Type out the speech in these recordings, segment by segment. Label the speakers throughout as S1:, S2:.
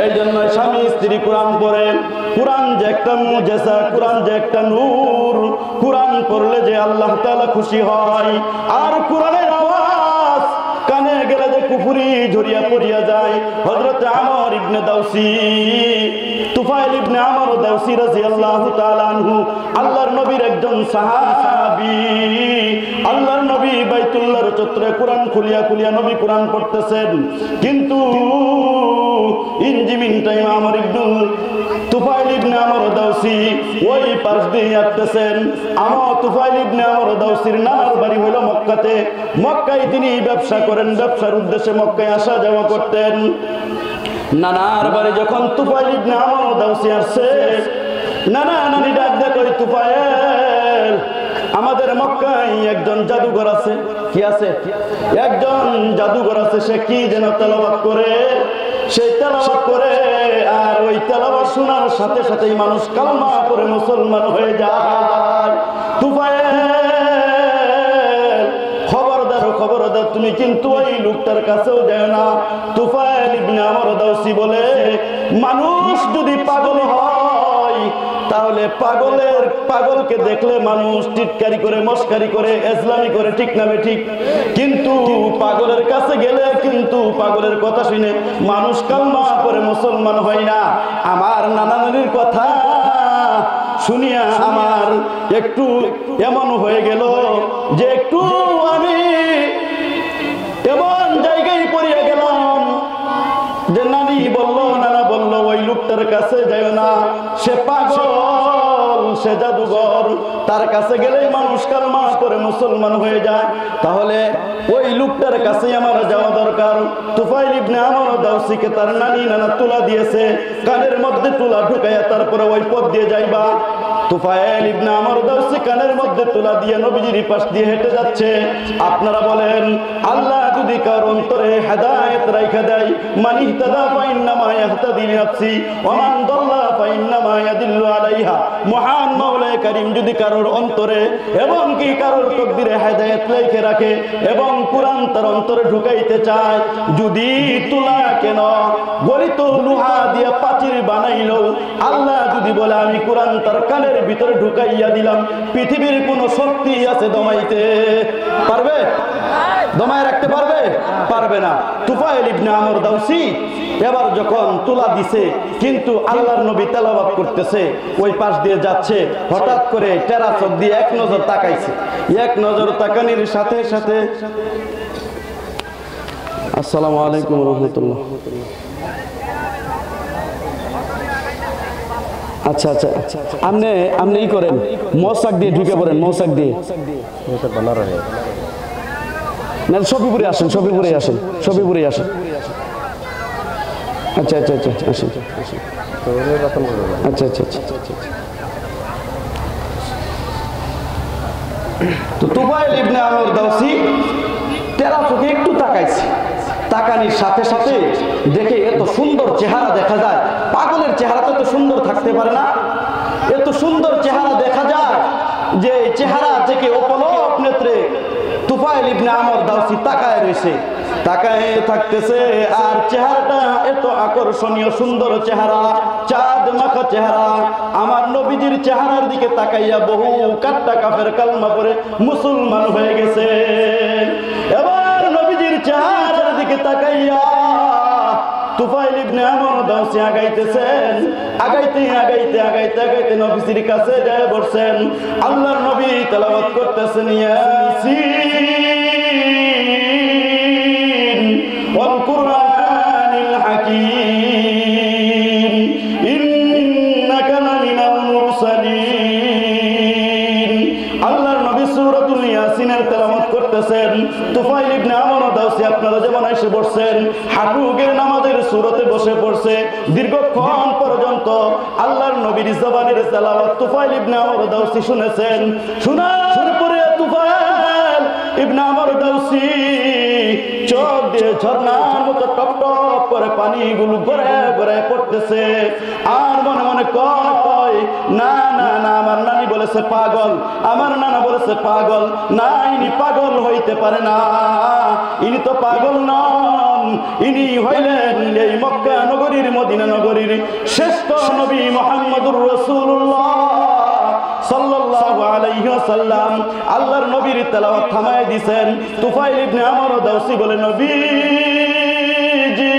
S1: এই জন্য স্বামী স্ত্রী কোরআন পড়েন। কোরআন যে একটা মুজিজা, কোরআন যে একটা নূর, কোরআন পড়লে যে আল্লাহ তাআলা খুশি হয়। আর কোরআনের আওয়াজ কানে গেলে যে কুফরি ঝরিয়া পড়িয়া যায়। হযরত আমর ইবনে দাউসি, তুফাইল ইবনে আমর দাউসি রাদিয়াল্লাহু তাআলা আনহু আল্লাহর নবীর একজন সাহাবী। আল্লাহর নবী বাইতুল্লাহর চত্বরে কোরআন খুলিয়া খুলিয়া নবী কোরআন পড়তেছেন, কিন্তু ইনজিমিন টাইম আমর ইবনে তুফাইল ইবনে আমর দাউসি ওই পাশ দিয়ে আসতেছেন। আমার তুফাইল ইবনে আমর দাউসির নানার বাড়ি হলো মক্কাতে। মক্কায় তিনি ব্যবসা করেন, ব্যবসার উদ্দেশ্যে মক্কায় আসা যাওয়া করতেন। নানার বাড়ি যখন তুফাইল ইবনে আমর দাউসি আসছে, নানা নানি ডাক দেয়, কই তুফাইল, আমাদের মক্কায় একজন জাদুঘর আছে। কি আছে? একজন জাদুঘর আছে। সে কি যেন তেলাওয়াত করে, সেই তেলাওয়াত করে, আর ওই তেলাওয়াত শোনার সাথে সাথেই মানুষ কালেমা পড়ে মুসলমান হয়ে যায়। তুফাইল, খবরদার খবরদার, তুমি কিন্তু ওই লোকটার কাছেও যায় না। তুফাইল ইবনে আমর দাউসি বলে, মানুষ যদি পাগল হয় তাহলে পাগলকে দেখলে মানুষ টিটকারি করে, মস্কারি করে, ইসলামি করে, ঠিক না ঠিক? কিন্তু পাগলের কাছে গেলে কিন্তু পাগলের কথা শুনে মানুষ কালেমা পড়ে মুসলমান হয় না। আমার নানা নানির কথা শুনিয়া আমার একটু এমন হয়ে গেল যে একটু আমি এমন জায়গায় পড়িয়া গেলাম যে নানি বলল, নানা বলল, ওই লোকটার কাছে যাও না, সে পাগল, সে জাদুঘর, তার কাছে গেলে মানুষ কালেমা পড়ে মুসলমান হয়ে যায়। তাহলে ওই লোকটার কাছে আমার যাওয়া দরকার। তুফাইল ইবনে আমর দাউসিকে তার নানি নানা তুলা দিয়েছে, কানের মধ্যে তুলা ঢুকাইয়া তারপরে ওই পথ দিয়ে যাইবা। তুফাইল ইবনে আমর দাউসি কানের মধ্যে তুলা দিয়ে নবীজির পাশ দিয়ে হেঁটে যাচ্ছে। আপনারা বলেন, আল্লাহ যদি কার অন্তরে হেদায়েত রাইখা দেয়, মান ইহতাদা ফাইন্নামা ইয়াহতাদি লিনাফসি ওয়া মান দাল্লা ফাইন্নামা ইয়াদিল্লু আলাইহা। মহান মাওলা কারীম যদি কারোর অন্তরে এবং কি কারোর তকদিরে হেদায়েত লিখে রাখে এবং কোরআন তার অন্তরে ঢুকাইতে চায়, যদি তুলা কেন গলিত লোহা দিয়ে পাচির বানাইলো, আল্লাহ যদি বলে আমি কোরআন তার কানের ভিতরে ঢুকাইয়া দিলাম, পৃথিবীর কোন শক্তি আছে দমাইতে পারবে? দমায় রাখতে পারবে? পারবে না। তুফাইল ইবনে আমর দাউসি এবার যখন তুলা দিছে, কিন্তু আল্লাহর নবী তেলাওয়াত করতেছে, ওই পাশ দিয়ে যাচ্ছে, হঠাৎ করে টেরা চোখ দিয়ে এক নজর তাকাইছে। এক নজর তাকানির সাথে সাথে, আসসালামু আলাইকুম ওয়া রাহমাতুল্লাহ। আচ্ছা আচ্ছা, আপনি ই করেন, মৌসাক দিয়ে ঢুকে পড়েন, মৌসাক দিয়ে। না, সফিপুরে আসেন, সফিপুরে আসেন, সফিপুরে আসেন। আচ্ছা আচ্ছা আচ্ছা, আসেন। আচ্ছা আচ্ছা আচ্ছা। তো তুফাইল ইবনে আমর দাউসি তেরা চোখে একটু তাকাইছে। তাকানির সাথে সাথে দেখে এত সুন্দর চেহারা দেখা যায়। পাগলের চেহারা তো এত সুন্দর থাকতে পারে না। এত সুন্দর চেহারা দেখা যায় যে চেহারা থেকে অপলক নেত্রে তুফাইল ইবনে আমর দাউসি তাকায় রয়েছে, তাকায় থাকতেছে। আর চেহারাটা এত আকর্ষণীয়, সুন্দর চেহারা, চাঁদ মাখা চেহারা। আমার নবীজির চেহারার দিকে তাকাইয়া বহু কাট্টা কাফের কালমা পড়ে মুসলমান হয়ে গেছে। এবার নবীজির চেহারার দিকে তাকাইয়া তুফাইল ইবনে আমর দাউসি আগাইতেছেন। আগাইতে আগাইতে আগাইতে আগাইতে নবীজির কাছে যায় বসছেন। আল্লাহর নবী তেলাওয়াত করতেছেন, ইয়াসিন ওয়াল কুরআনিল হাকীম ইন্নাকা লামিনাল মুরসালিন। আল্লাহর নবী সূরাতুল ইয়াসিনের তেলাওয়াত করতেছেন। তুফাইল ইবনে আমর দাউসি আপনারা যেমন এসে বসছেন, হাঁটুগের নামাজের সূরতে বসে পড়ছে। দীর্ঘক্ষণ পর্যন্ত আল্লাহর নবীর জবানের তেলাওয়াত তুফাইল ইবনে আমর দাউসি শুনেছেন। শোনার পরে তুফাইল ইবনে আমর দাউসি চোখ দিয়ে ঝর্ণার মতো টপ টপ করে পানিগুলো গড়ে গড়ে পড়তেছে। আর মনে মনে কয়, না না না, আমার নানি বলেছে পাগল, আমার নানা বলেছে পাগল, না ইনি পাগল হইতে পারে না, ইনি তো পাগল নন, ইনি হইলেন এই মক্কা নগরীর নবীর মদিনা নগরীর শ্রেষ্ঠ নবী মুহাম্মদুর রাসূলুল্লাহ সাল্লাল্লাহু আলাইহি ওয়াসাল্লাম আল্লাহর নবীর তেলাওয়াত থামায় দিবেন। তুফাইল ইবনে আমর দাউসি বলে, নবীজি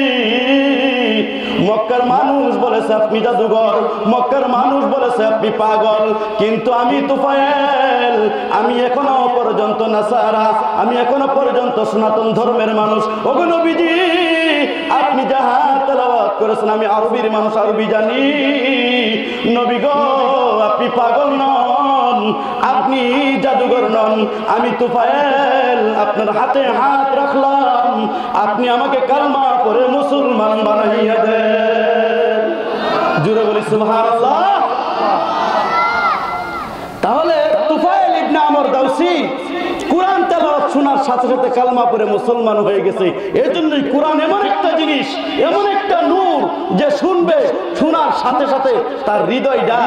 S1: মক্কার মানুষ বলেছে আপনি জাদুঘর, মক্কার মানুষ বলেছে আপনি পাগল, কিন্তু আমি তুফাইল, আমি এখনো পর্যন্ত নাসারা, আমি এখনো পর্যন্ত সনাতন ধর্মের মানুষ। ওগো নবীজি আপনি যাহা তেলাওয়াত করেছেন আমি আরবির মানুষ, আরবি জানি। নবী গো আপনি পাগল নন, আপনি জাদুঘর নন, আমি তুফাইল আপনার হাতে হাত রাখলাম, আপনি আমাকে কালমা পড়ে মুসলমান বানাইয়া দেন। জুড়ে বলি সুবহানাল্লাহ। তাহলে তুফাইল ইবনে আমর দাউসি কোরআন তেলাওয়াত শোনার সাথে সাথে কালমা পড়ে মুসলমান হয়ে গেছে। এই জন্যই কোরআন এমন একটা জিনিস, এমন একটা নূর যে শুনবে, শোনার সাথে সাথে তার হৃদয়টা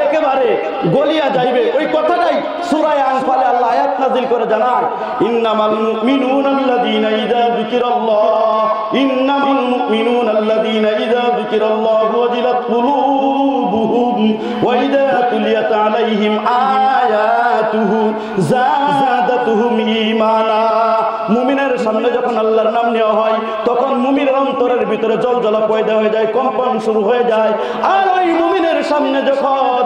S1: একেবারে গলিয়া যাইবে। ওই কথাটাই সূরা আনফালে আল্লাহ আয়াত নাযিল করে জানায়, ইন্নামাল মুমিনুনা আল্লাযীনা ইযা যিকিরাল্লাহ, ইন্নামাল মুমিনুনা আল্লাযীনা ইযা যিকিরাল্লাহু ওয়াজিলাত কুলুবুহুম ওয়া ইযা তুলিয়াত আলাইহিম আয়াতুহু যাদাতুহুম ঈমানা। মুমিনের সামনে যখন আল্লাহর নাম নেওয়া হয় তখন মুমিনের অন্তরের ভিতরে জ্বলজ্বলা পয়দা হয়ে যায়, কম্পন শুরু হয়ে যায়। আর ওই মুমিনের সামনে যখন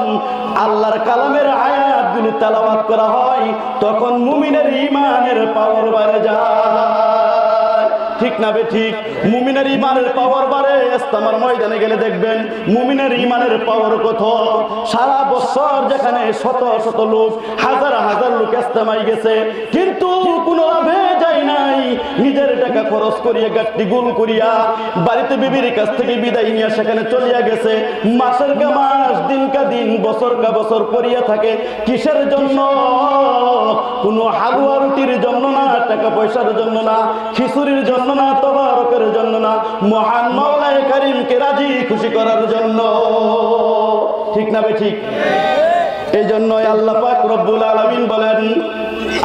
S1: আল্লাহর কালামের আয়াতগুলো তেলাওয়াত করা হয় তখন মুমিনের ঈমানের পাওয়ার বেড়ে যায়। ঠিক না বে ঠিক? মুমিনের ঈমানের পাওয়ার বাড়ে। ইস্তেমার ময়দানে গেলে দেখবেন মুমিনের ঈমানের পাওয়ার কত। সারা বছর যেখানে শত শত লোক, হাজার হাজার লোক ইস্তেমায় গেছে, কিন্তু কোনো লাভে যায় নাই। নিজের টাকা খরচ করিয়া, গাট্টি গুল করিয়া বাড়িতে বিবির কাছ থেকে বিদায় নিয়ে সেখানে চলিয়া গেছে। মাসের কা মাস, দিন কা দিন, বছর কা বছর পড়িয়া থাকে। কিসের জন্য? কোনো হালুয়া রুটির জন্য না, টাকা পয়সার জন্য না, খিচুড়ির জন্য না, তবারকের জন্য না, মহান মাওলায়ে কারীমকে রাজি খুশি করার জন্য। ঠিক না বে ঠিক? এই জন্যই আল্লাহ পাক রব্বুল আলামিন বলেন,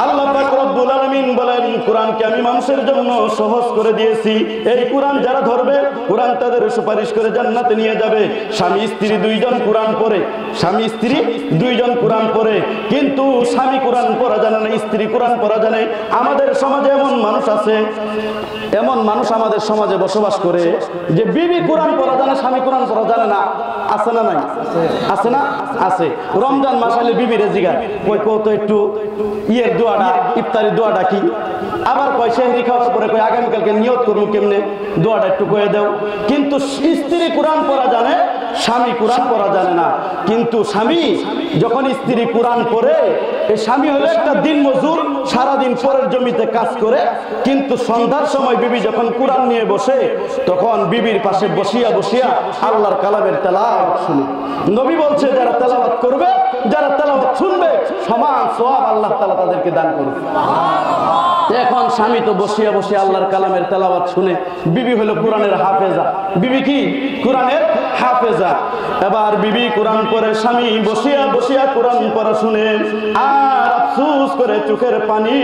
S1: আল্লাহ পাক রব্বুল আলামিন বলেন, কোরআনকে আমি মানুষের জন্য সহজ করে দিয়েছি। এই কোরআন যারা ধরবে, কোরআন তাদের সুপারিশ করে জান্নাতে নিয়ে যাবে। স্বামী স্ত্রী দুইজন কোরআন পড়ে, স্বামী স্ত্রী দুইজন কোরআন পড়ে, কিন্তু স্বামী কোরআন পড়া জানে না, স্ত্রী কোরআন পড়া জানে। আমাদের সমাজে এমন মানুষ আছে, এমন মানুষ আমাদের সমাজে বসবাস করে যে বিবি কোরআন পড়া জানে, স্বামী কোরআন পড়া জানে না। আছে না নাই? আছে না? আছে। রমজান মাস হলে বিবিরে জিগায়, কই কত একটু ইয়ের দোয়াটা, ইফতারি দোয়াটা কি? আবার কয় সেহরি খাওয়ার পরে কয় আগামীকালকে নিয়ত করবো কেমনে, দোয়াটা একটু কয়ে দাও। কিন্তু স্ত্রী কোরআন পড়া জানে, স্বামী কোরআন পড়া জানে না। কিন্তু স্বামী যখন স্ত্রী কোরআন পড়ে, এই স্বামী হলো একটা দিন মজুর, সারাদিন পরের জমিতে কাজ করে, কিন্তু সন্ধ্যার সময় বিবি যখন কোরআন নিয়ে বসে তখন বিবির পাশে বসিয়া বসিয়া আল্লাহর কালামের তেলাওয়াত শুনে। নবী বলছে যারা তেলাওয়াত করবে, যারা তেলাওয়াত শুনবে, সমান সওয়াব আল্লাহ তাআলা তাদেরকে দান করবে। এখন স্বামী তো বসিয়া বসিয়া আল্লাহর কালামের তেলাওয়াত শুনে, বিবি হলো কোরআনের হাফেজা। বিবি কি? কোরআনের হাফেজা। এবার বিবি কোরআন পড়ে, স্বামী বসিয়া বসিয়া কোরআন পড়া শুনে আর আফসোস করে চোখের পানি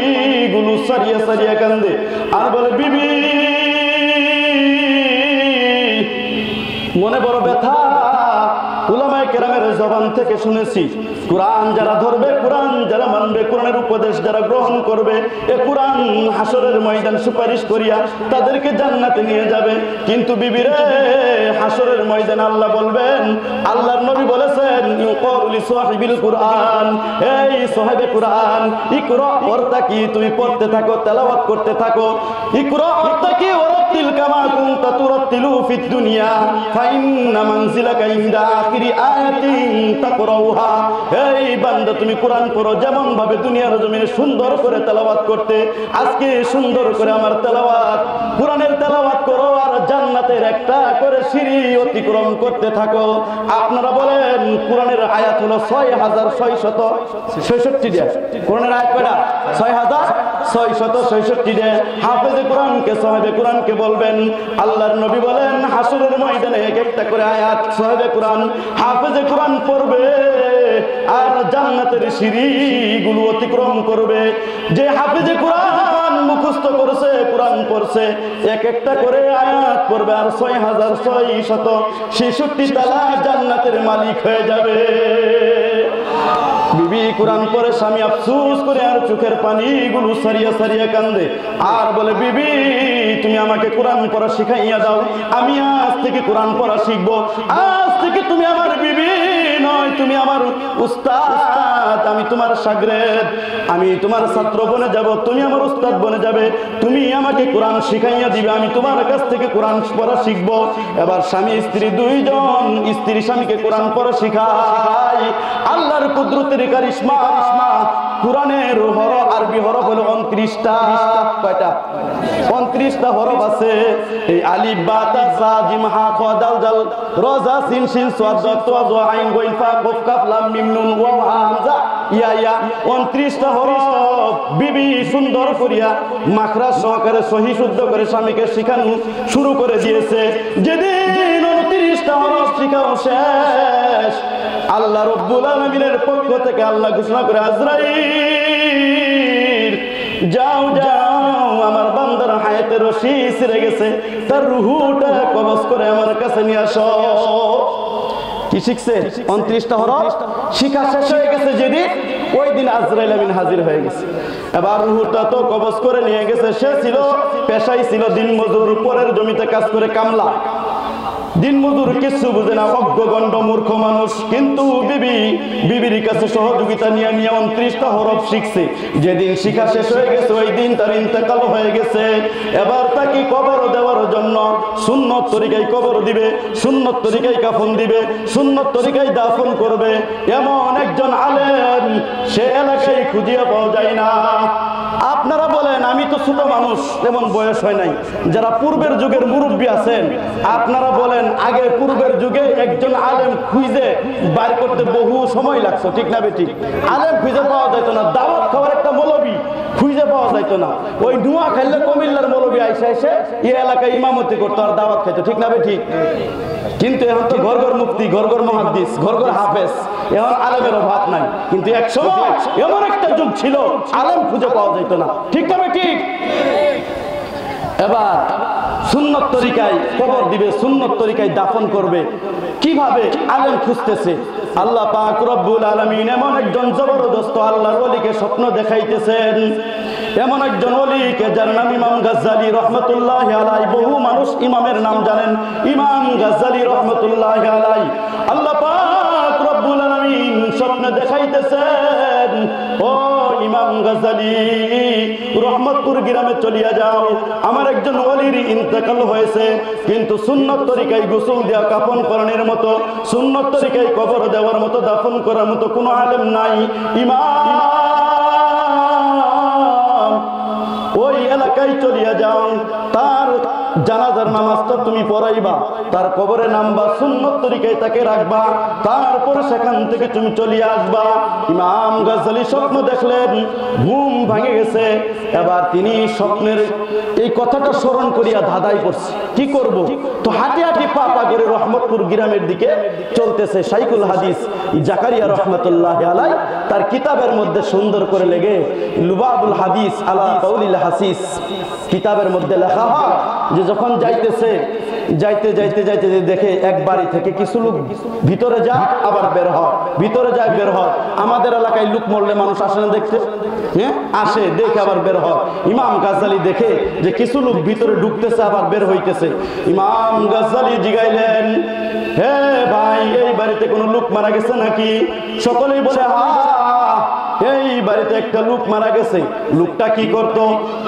S1: গুলো সারিয়া সারিয়া কান্দে আর বলে, বিবি মনে বড় ব্যথা। উলামায়ে কেরামের জবান থেকে শুনেছি, কোরআন যারা ধরবে, কোরআন যারা মানবে, কোরআনের উপদেশ যারা গ্রহণ করবে, এ কোরআন হাসরের ময়দান সুপারিশ করিয়া তাদেরকে জান্নাতে নিয়ে যাবে। কিন্তু বিবিরে, হাসরের ময়দানে আল্লাহ বলবেন, আল্লাহর নবী বলেছেন, ইউকালু লিসাহিবিল কুরআন, এই সাহিবে কুরআন, ইকরা ওয়ারতাকি, তুমি পড়তে থাকো, তেলাওয়াত করতে থাকো। ইকরা ওয়ারতাকি ওয়ারাতিল কামা কুনতা তুরাতিলু ফিদ দুনিয়া ফাইন্না মানজিলাকা ইনদা আখিরি আয়াতিন তাকরাউহা। এই বান্দা তুমি কোরআন পড়ো, যেমন ভাবে দুনিয়ার জমিনে সুন্দর করে তেলাওয়াত করতে, আজকে সুন্দর করে আমার তেলাওয়াত, কোরআনের তেলাওয়াত করো আর জান্নাতের একটা করে সিঁড়ি অতিক্রম করতে থাকো। আপনারা বলেন কোরআনের আয়াত হলো 6666টা। কোরআনের আয়াত কয়টা? 6666টা। হাফেজে কোরআনকে, সাহেবে কোরআনকে বলবেন, আল্লাহর নবী বলেন হাসরের ময়দানে এক একটা করে আয়াত সাহেবে কোরআন, হাফেজে কোরআন পড়বে আর জান্নাতের সিঁড়িগুলো অতিক্রম করবে। যে হাফেজে কোরআন মুখস্থ করেছে, কোরআন পড়ছে, এক একটা করে আয়াত পড়বে আর 6666 তালা জান্নাতের মালিক হয়ে যাবে। বিবি কোরআন পড়ে, স্বামী আফসোস করে আর চোখের পানিগুলো সারিয়া সারিয়া কান্দে আর বলে, বিবি তুমি আমাকে কোরআন পড়া শিখাইয়া দাও, আমি আজ থেকে কোরআন পড়া শিখবো। আজ থেকে তুমি আমার বিবি নয়, তুমি আমার উস্তাদ, আমি তোমার শাগরেদ, আমি তোমার ছাত্র বনে যাব, তুমি আমার উস্তাদ বনে যাবে, তুমি আমাকে কোরআন শিখাইয়া দিবে, আমি তোমার কাছ থেকে কোরআন পড়া শিখবো। এবার স্বামী স্ত্রী দুইজন, স্ত্রী স্বামীকে কোরআন পড়া শিখায়। আল্লাহর কুদরতের কারিশমা, কোরআনের হরফ, আরবি হরফ হলো 29টা। কয়টা? 29টা হরফ আছে। এই আলিফ বা তা সা জিম হা খ দাল জাল র জা সিন শিন সাদ ত জ আইন গইন ফা কফ কাফ লাম মিম নুন ওয়া হামজা ইয়া ইয়া 29টা হরফ বিবি সুন্দর করিয়া মাখরাজ সহকারে সহি শুদ্ধ করে স্বামীকে শেখানো শুরু করে দিয়েছে। যেদিন 29টা হরফ শেখানো শেষ, আল্লাহ রব্বুল আলামিনের পক্ষ থেকে আল্লাহ ঘোষণা করে, আজরাইল যাও যাও, আমার বান্দার হায়াতের রশি ছিঁড়ে গেছে, তার রুহুটা কবজ করে আমার কাছে নিয়ে আসো। কি শিখছে? 29টা হরফ শিখা শেষ হয়ে গেছে যেদিন, ওই দিন আজরাইল আমিন হাজির হয়ে গেছে। এবার রুহুটা তো কবজ করে নিয়ে গেছে। সে ছিল, পেশাই ছিল দিন মজুর, পরের জমিতে কাজ করে কামলা, দিন মজুর, কিছু বুঝে না, অজ্ঞ গণ্ড মূর্খ মানুষ। কিন্তু বিবির কাছে সহযোগিতা নিয়ে 29টা হরফ শিখছে। যেদিন শিখা শেষ হয়ে গেছে, ওই দিন তার ইন্তেকাল হয়ে গেছে। এবার তাকে কবর দেওয়ার জন্য সুন্নত তরিকায় কবর দিবে, সুন্নত তরিকায় কাফন দিবে, সুন্নত তরিকায় দাফন করবে। এমন একজন আলেম সে এলাকায় খুঁজিয়ে পাওয়া যায় না। আপনারা বলেন, আমি তো ছোট মানুষ, তেমন বয়স হয় নাই, যারা পূর্বের যুগের মুরব্বী আছেন, আপনারা বলেন আগে পূর্বের যুগে একজন আলেম খুঁজে বাইর করতে বহু সময় লাগতো, ঠিক না বেঠিক? আলেম খুঁজে পাওয়া যেত না। দাওয়াত খাওয়ার একটা মৌলবী খুঁজে পাওয়া যাইত না। ওই ধোঁয়া খাইলে কুমিল্লার মৌলবী আইসা এসে এই এলাকায় ইমামতি করতো আর দাওয়াত খাইতো, ঠিক না বেঠিক? কিন্তু এখন তো ঘর ঘর মুফতি, ঘর ঘর মুহাদ্দিস, ঘর ঘর হাফেজ, এখন আলেমের অভাব নাই। কিন্তু এক সময় এমন একটা যুগ ছিল আলেম খুঁজে পাওয়া যেত না, ঠিক না বেঠিক? এবার সুন্নত তরিকায় কবর দিবে, সুন্নত তরিকায় দাফন করবে। কিভাবে? আলেম খুঁজতেছে। আল্লাহ পাক রব্বুল আলামিন এমন একজন জবরদস্ত আল্লাহর ওলিকে স্বপ্ন দেখাইতেছেন, এমন একজন ওলিকে যার নাম ইমাম গাজ্জালী রহমতুল্লাহি আলাইহি। বহু মানুষ ইমামের নাম জানেন, ইমাম গাজ্জালী রহমতুল্লাহি আলাইহি। আল্লাহ পাক রব্বুল আলামিন স্বপ্নে দেখাইতেছেন, ও ইমাম গাজ্জালী, রহমতপুর গ্রামে চলিয়া যাও, আমার একজন ওলির ইন্তেকাল হয়েছে, কিন্তু সুন্নত তরিকায় গোসল দেওয়া, কাফন করানোর মতো, সুন্নত তরিকায় কবর দেওয়ার মতো, দাফন করার মতো কোনো আলেম নাই। ইমাম ওই এলাকায় চলিয়া যাও, তার জানাজার নামাজটা তুমি পড়াইবা, তার কবরে নামবা, সুন্নত তরিকায় তাকে রাখবা, তারপরে সেখান থেকে তুমি চলিয়ে আসবা। ইমাম গাজ্জালী স্বপ্ন দেখলেন, ঘুম ভাঙে গেছে। এবার তিনি স্বপ্নের এই কথাটা স্মরণ করিয়া ধাঁধাই পড়ছে, কি করব? তো হাঁটি হাঁটি পা পা করে রহমতপুর গ্রামের দিকে চলতেছে। শাইখুল হাদিস জাকারিয়া রহমতুল্লাহি আলাইহি তার কিতাবের মধ্যে সুন্দর করে লেগে লুবাবুল হাদিস আলা কাউলিল হাসিস কিতাবের মধ্যে লেখা হয় যে যখন যাইতেছে, যাইতে যাইতে যাইতে দেখে এক বাড়ি থেকে কিছু লোক ভিতরে যায় আবার বের হয়, ভিতরে যায় বের হয়। আমাদের এলাকায় লোক মরলে মানুষ আসে না দেখতে? হ্যাঁ, আসে, দেখে আবার বের হয়। ইমাম গাজ্জালী দেখে যে কিছু লোক ভিতরে ঢুকতেছে আবার বের হইতেছে। ইমাম গাজ্জালী জিগাইলেন, হে ভাই, এই বাড়িতে কোনো লোক মারা গেছে নাকি? সকলেই বলে, হ্যাঁ, এই বাড়িতে একটা লোক মারা গেছে। লোকটা কি করতো?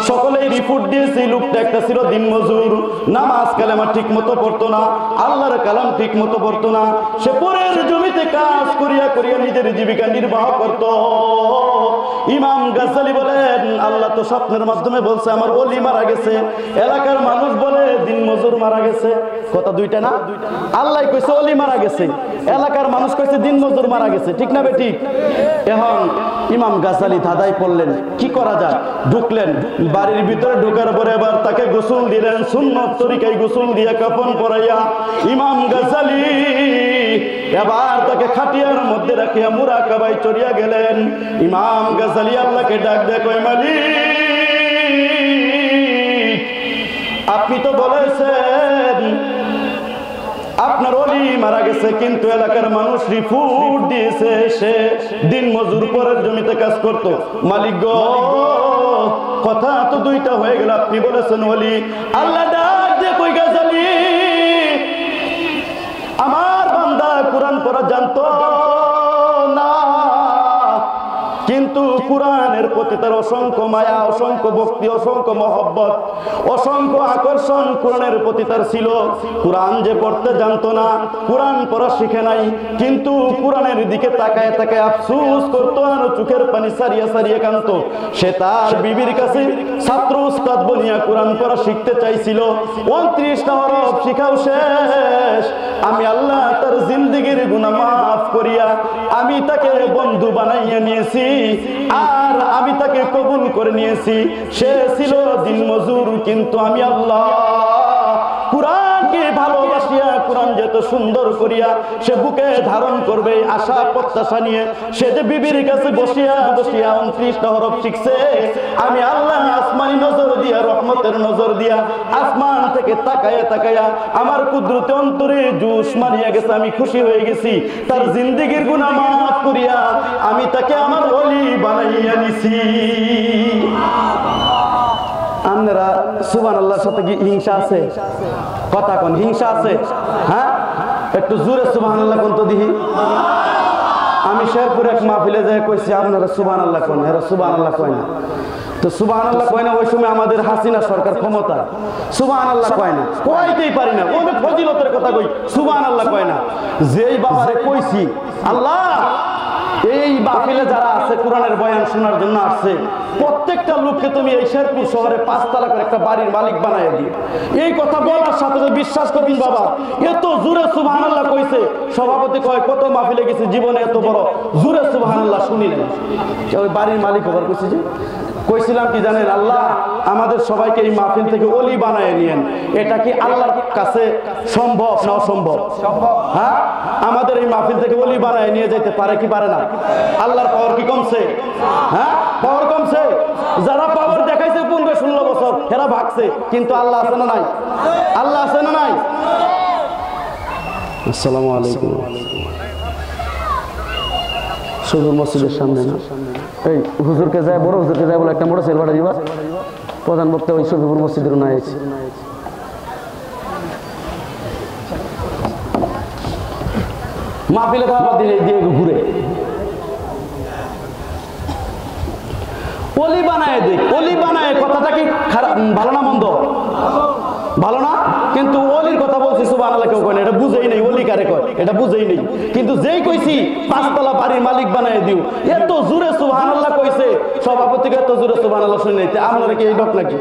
S1: সকলেই রিপোর্ট দিয়েছে, লোকটা একটা ছিল দিন মজুর, নামাজ কালেমা ঠিক মতো পড়তো না, আল্লাহর কালাম ঠিক মতো পড়তো না, সে পরের জমিতে কাজ করিয়া করিয়া নিজের জীবিকা নির্বাহ করত। ইমাম গাজ্জালী বলেন, আল্লাহ তো স্বপ্নের মাধ্যমে বলছে আমার ওলি মারা গেছে, এলাকার মানুষ বলে দিন মজুর মারা গেছে। কথা দুইটা না? আল্লাহ কইছে ওলি মারা গেছে, এলাকার মানুষ কইছে দিন মজুর মারা গেছে, ঠিক না বেঠিক? এখন ইমাম গাজ্জালী ধাঁধাই পড়লেন, কি করা যায়? ঢুকলেন বাড়ির ভিতরে, ঢোকার পরে এবার তাকে গোসল দিলেন, সুন্নত তরিকায় গোসল দিয়ে কাফন পরাইয়া ইমাম গাজ্জালী এবার তাকে খাটিয়ার মধ্যে রাখিয়া মুরাকাবায় চড়িয়া গেলেন। ইমাম গাজ্জালী আল্লাহকে ডাক দেয়, কয় মালিক, আপনি তো বলেছেন আপনার ওলি মারা গেছে, কিন্তু এলাকার মানুষ রিপোর্ট দিয়েছে সে দিন মজুর পরের জমিতে কাজ করত। মালিক গো, কথা তো দুইটা হয়ে গেল। আপনি বলেছেন ওলি, আল্লাহ ডাক দিয়ে কই গাজালি আমার বান্দা কোরআন পড়া জানতো না, কিন্তু কোরআনের প্রতি তার অসংখ্য মায়া, অসংখ্য ভক্তি, অসংখ্য মহব্বত, অসংখ্য আকর্ষণ কোরআনের প্রতি তার ছিল। কোরআন যে পড়তে জানতো না, কোরআন পড়া শিখে নাই, কিন্তু কোরআনের দিকে তাকায় তাকায় আফসোস করতো আর চোখের পানি সারিয়ে সারিয়ে কাঁদতো। সে তার বিবির কাছে ছাত্র উস্তাদ বনিয়া কোরআন পড়া শিখতে চাইছিল। 29টা হরফ শিখাও শেষ, আমি আল্লাহ তার জিন্দেগির গুনাহ মাফ করিয়া আমি তাকে বন্ধু বানাইয়া নিয়েছি, আর আমি তাকে কবুল করে নিয়েছি। সে ছিল দিনমজুর, কিন্তু আমি আল্লাহ কোরআনকে ভালোবাসিয়া, কোরআন যত সুন্দর করিয়া সে বুকে ধারণ করবে আশা প্রত্যাশা নিয়ে, সে যে বিবির কাছে বসিয়া বসিয়া 29টা হরফ শিখছে, আমি আল্লাহ আসমানি নজর দিয়া, রহমতের নজর দিয়া আসমান থেকে তাকায়া তাকায়া আমার কুদরতে অন্তরে জোশ মারিয়া গেছে। আমি খুশি হয়ে গেছি, তার জিন্দেগির গুনাহ মাফ করিয়া আমি তাকে আমার ওলি বানাইয়া নিছি। আপনারা সুবহানাল্লাহর সাথে কি হিংসা আছে? কথা কোন হিংসা আছে? হ্যাঁ, একটু জোরে সুবহানাল্লাহ কোন তো দিহি। আমি শেরপুরে এক মাহফিলে যাই কইছি আপনারা সুবহানাল্লাহ কোন, এরা সুবহানাল্লাহ কয় না। তো সুবহানাল্লাহ কয় না, ওই সময় আমাদের হাসিনা সরকার ক্ষমতা, সুবহানাল্লাহ কয় না, কইতেই পারি না। ওই ফজিলতের কথা কই, সুবহানাল্লাহ কয় না। যেই বাবারে কইছি আল্লাহ এই মাহফিলে যারা আছে কোরআনের বয়ান শোনার জন্য আসছে, প্রত্যেকটা লোককে তুমি এই শেরপুর শহরে 5 তলা করে একটা বাড়ির মালিক বানায় দিও। এই কথা বলার সাথে বিশ্বাস করবেন বাবা, এত জোরে সুবহানাল্লাহ কইছে। সভাপতি কয় কত মাহফিলে গেছে, জীবনে এত বড় জোরে সুবহানাল্লাহ শুনি নাই। ওই বাড়ির মালিক আবার কইছে যে, কইছিলাম কি জানেন, আল্লাহ আমাদের সবাইকে এই মাহফিল থেকে ওলি বানায় নিয়েন। এটা কি আল্লাহর কাছে সম্ভব না অসম্ভব? হ্যাঁ, আমাদের এই মাহফিল থেকে ওলি বানায় নিয়ে যেতে পারে কি পারে না? আল্লাহর পাওয়ার কি কমছে? হ্যাঁ, পাওয়ার কমছে। যারা পাওয়ার দেখাইছে 15-16 বছর এরা ভাগছে, কিন্তু আল্লাহ আছে না নাই? আল্লাহ আছে না নাই? আসসালামু আলাইকুম। সদর মসজিদের সামনে না, এই হুজুরকে যায়, বড় হুজুরকে যায় বলে একটা মোটরসাইকেল ভাড়া দিবা। প্রধান বক্তা ওই সফিপুর মসজিদের না আছে। মাহফিলে খাওয়া দিলে দিয়ে ঘুরে অলি বানায় দেখ, অলি বানায় কথাটা কি খারাপ, ভালো না মন্দ? ভালো না, কিন্তু অলির কথা বলছি সুবহানাল্লাহ কেউ কয় না, এটা বুঝেই নেই অলি কারে কয়, এটা বুঝেই নেই। কিন্তু যেই কইছি 5 তলা বাড়ির মালিক বানায় দিও, এত জোরে সুবহানাল্লাহ কইছে, সভাপতিকে এত জোরে সুবহানাল্লাহ শুনে নিতে আপনারা কি এই ডক নাকি?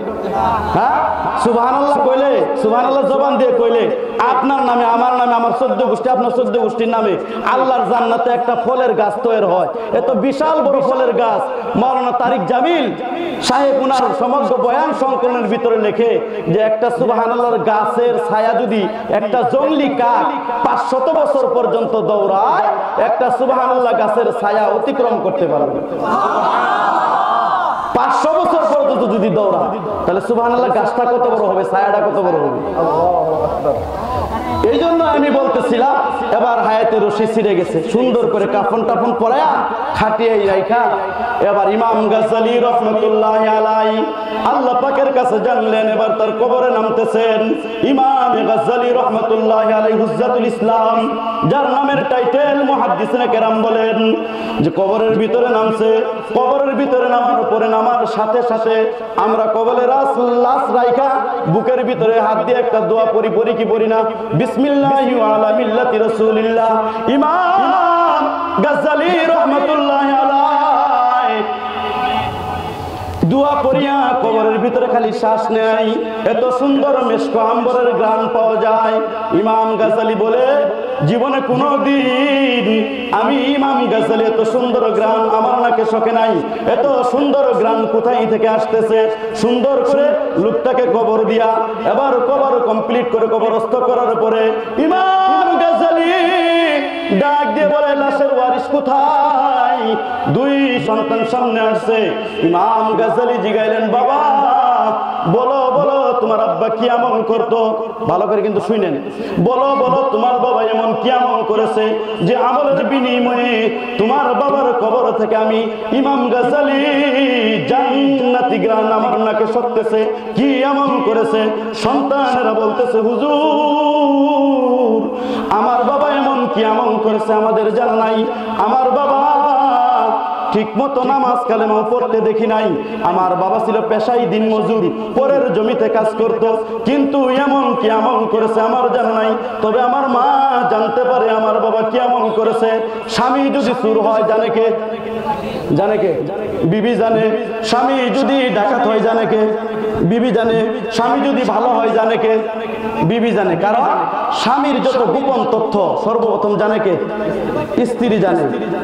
S1: হ্যাঁ, সুবহানাল্লাহ কইলে, সুবহানাল্লাহ জবান দিয়ে কইলে আপনার নামে, আমার নামে, আমার 14 গোষ্ঠী, আপনার 14 গোষ্ঠীর নামে আল্লাহর জান্নাতে একটা ফলের গাছ তৈরি হয়। এত বিশাল বড় ফলের গাছ মাওলানা তারিক জামিল সাহেব উনার সমগ্র বয়ান সংকলনের ভিতরে লেখে যে একটা সুবহানাল্লাহর গাছের ছায়া যদি একটা জঙ্গলি কাক 500 বছর পর্যন্ত দৌড়ায়, একটা সুবহানাল্লাহ গাছের ছায়া অতিক্রম করতে পারবে। 500 বছর পর্যন্ত যদি দৌড়ায়, তাহলে সুবহানাল্লাহ গাছটা কত বড় হবে, ছায়াটা কত বড় হবে। এই জন্য আমি বলতেছিলাম, এবার হায়াতের রশি ছিঁড়ে গেছে, সুন্দর করে কাফন টাফন পরায়া খাটিয়ে রাইখা এবার ইমাম গাজ্জালী রাহমাতুল্লাহি আলাইহি আল্লাহ পাকের কাছে জানলেন, এবার তার কবরে নামতেছেন। ইমাম গাজ্জালী রাহমাতুল্লাহি আলাইহি হুজ্জাতুল ইসলাম, যার নামের টাইটেল মুহাদ্দিসিনে কেরাম বলেন যে কবরের ভিতরে নামছে। কবরের ভিতরে নামার পরে নামার সাথে সাথে আমরা কবরের লাশ রাইখা বুকের ভিতরে হাত দিয়ে একটা দোয়া পড়ি, পড়ি কি পড়ি না? বিসমিল্লাহি ওয়া আলা মিল্লাতি রাসূলিল্লাহ। ইমাম গাজ্জালী রাহমাতুল্লাহি আলাইহি দোয়া পড়িয়া কবরের ভিতরে খালি শ্বাস নেয়, এত সুন্দর মেশক আম্বরের ঘ্রাণ পাওয়া যায়। ইমাম গাজ্জালী বলে, জীবনে কোনোদিন আমি ইমাম গাজ্জালী এত সুন্দর ঘ্রাণ আমার নাকে শোকে নাই। এত সুন্দর ঘ্রাণ কোথায় থেকে আসতেছে? সুন্দর করে লোকটাকে কবর দিয়া, এবার কবর কমপ্লিট করে কবরস্থ করার পরে ইমাম গাজ্জালী ডাক দিয়ে বলে, লাশের ওয়ারিশ কোথায়? 2 সন্তান সামনে আসছে। ইমাম গাজ্জালী জিগাইলেন, বাবা বলো বলো তোমার আব্বা কি আমল করতো? ভালো করে কিন্তু শুনেন, বলো বলো তোমার বাবা এমন কি আমল করেছে যে আমলের বিনিময়ে তোমার বাবার কবর থেকে আমি ইমাম গাজ্জালী জান্নাতি গ্রান আমার নাকে সরতেছে? কি আমল করেছে? সন্তানেরা বলতেছে হুজুর আমার বাবা এমন কি আমল করেছে আমাদের জানা নাই। আমার বাবা ঠিক মতো নামাজ কালেমাও পড়তে দেখি নাই। আমার বাবা ছিল পেশাই দিন মজুর, পরের জমিতে কাজ করত, কিন্তু এমন কি আমল করেছে আমার জানা নাই। তবে আমার মা জানতে পারে আমার বাবা কি আমল করেছে। স্বামী যদি চুর হয় জানে কে? জানে কে? বিবি জানে। স্বামী যদি ডাকাত হয় জানে কে? বিবি জানে। স্বামী যদি ভালো হয় জানে কে? বিবি জানে। কারণ স্বামীর যত গোপন তথ্য সর্বপ্রথম জানে কে? স্ত্রী জানে।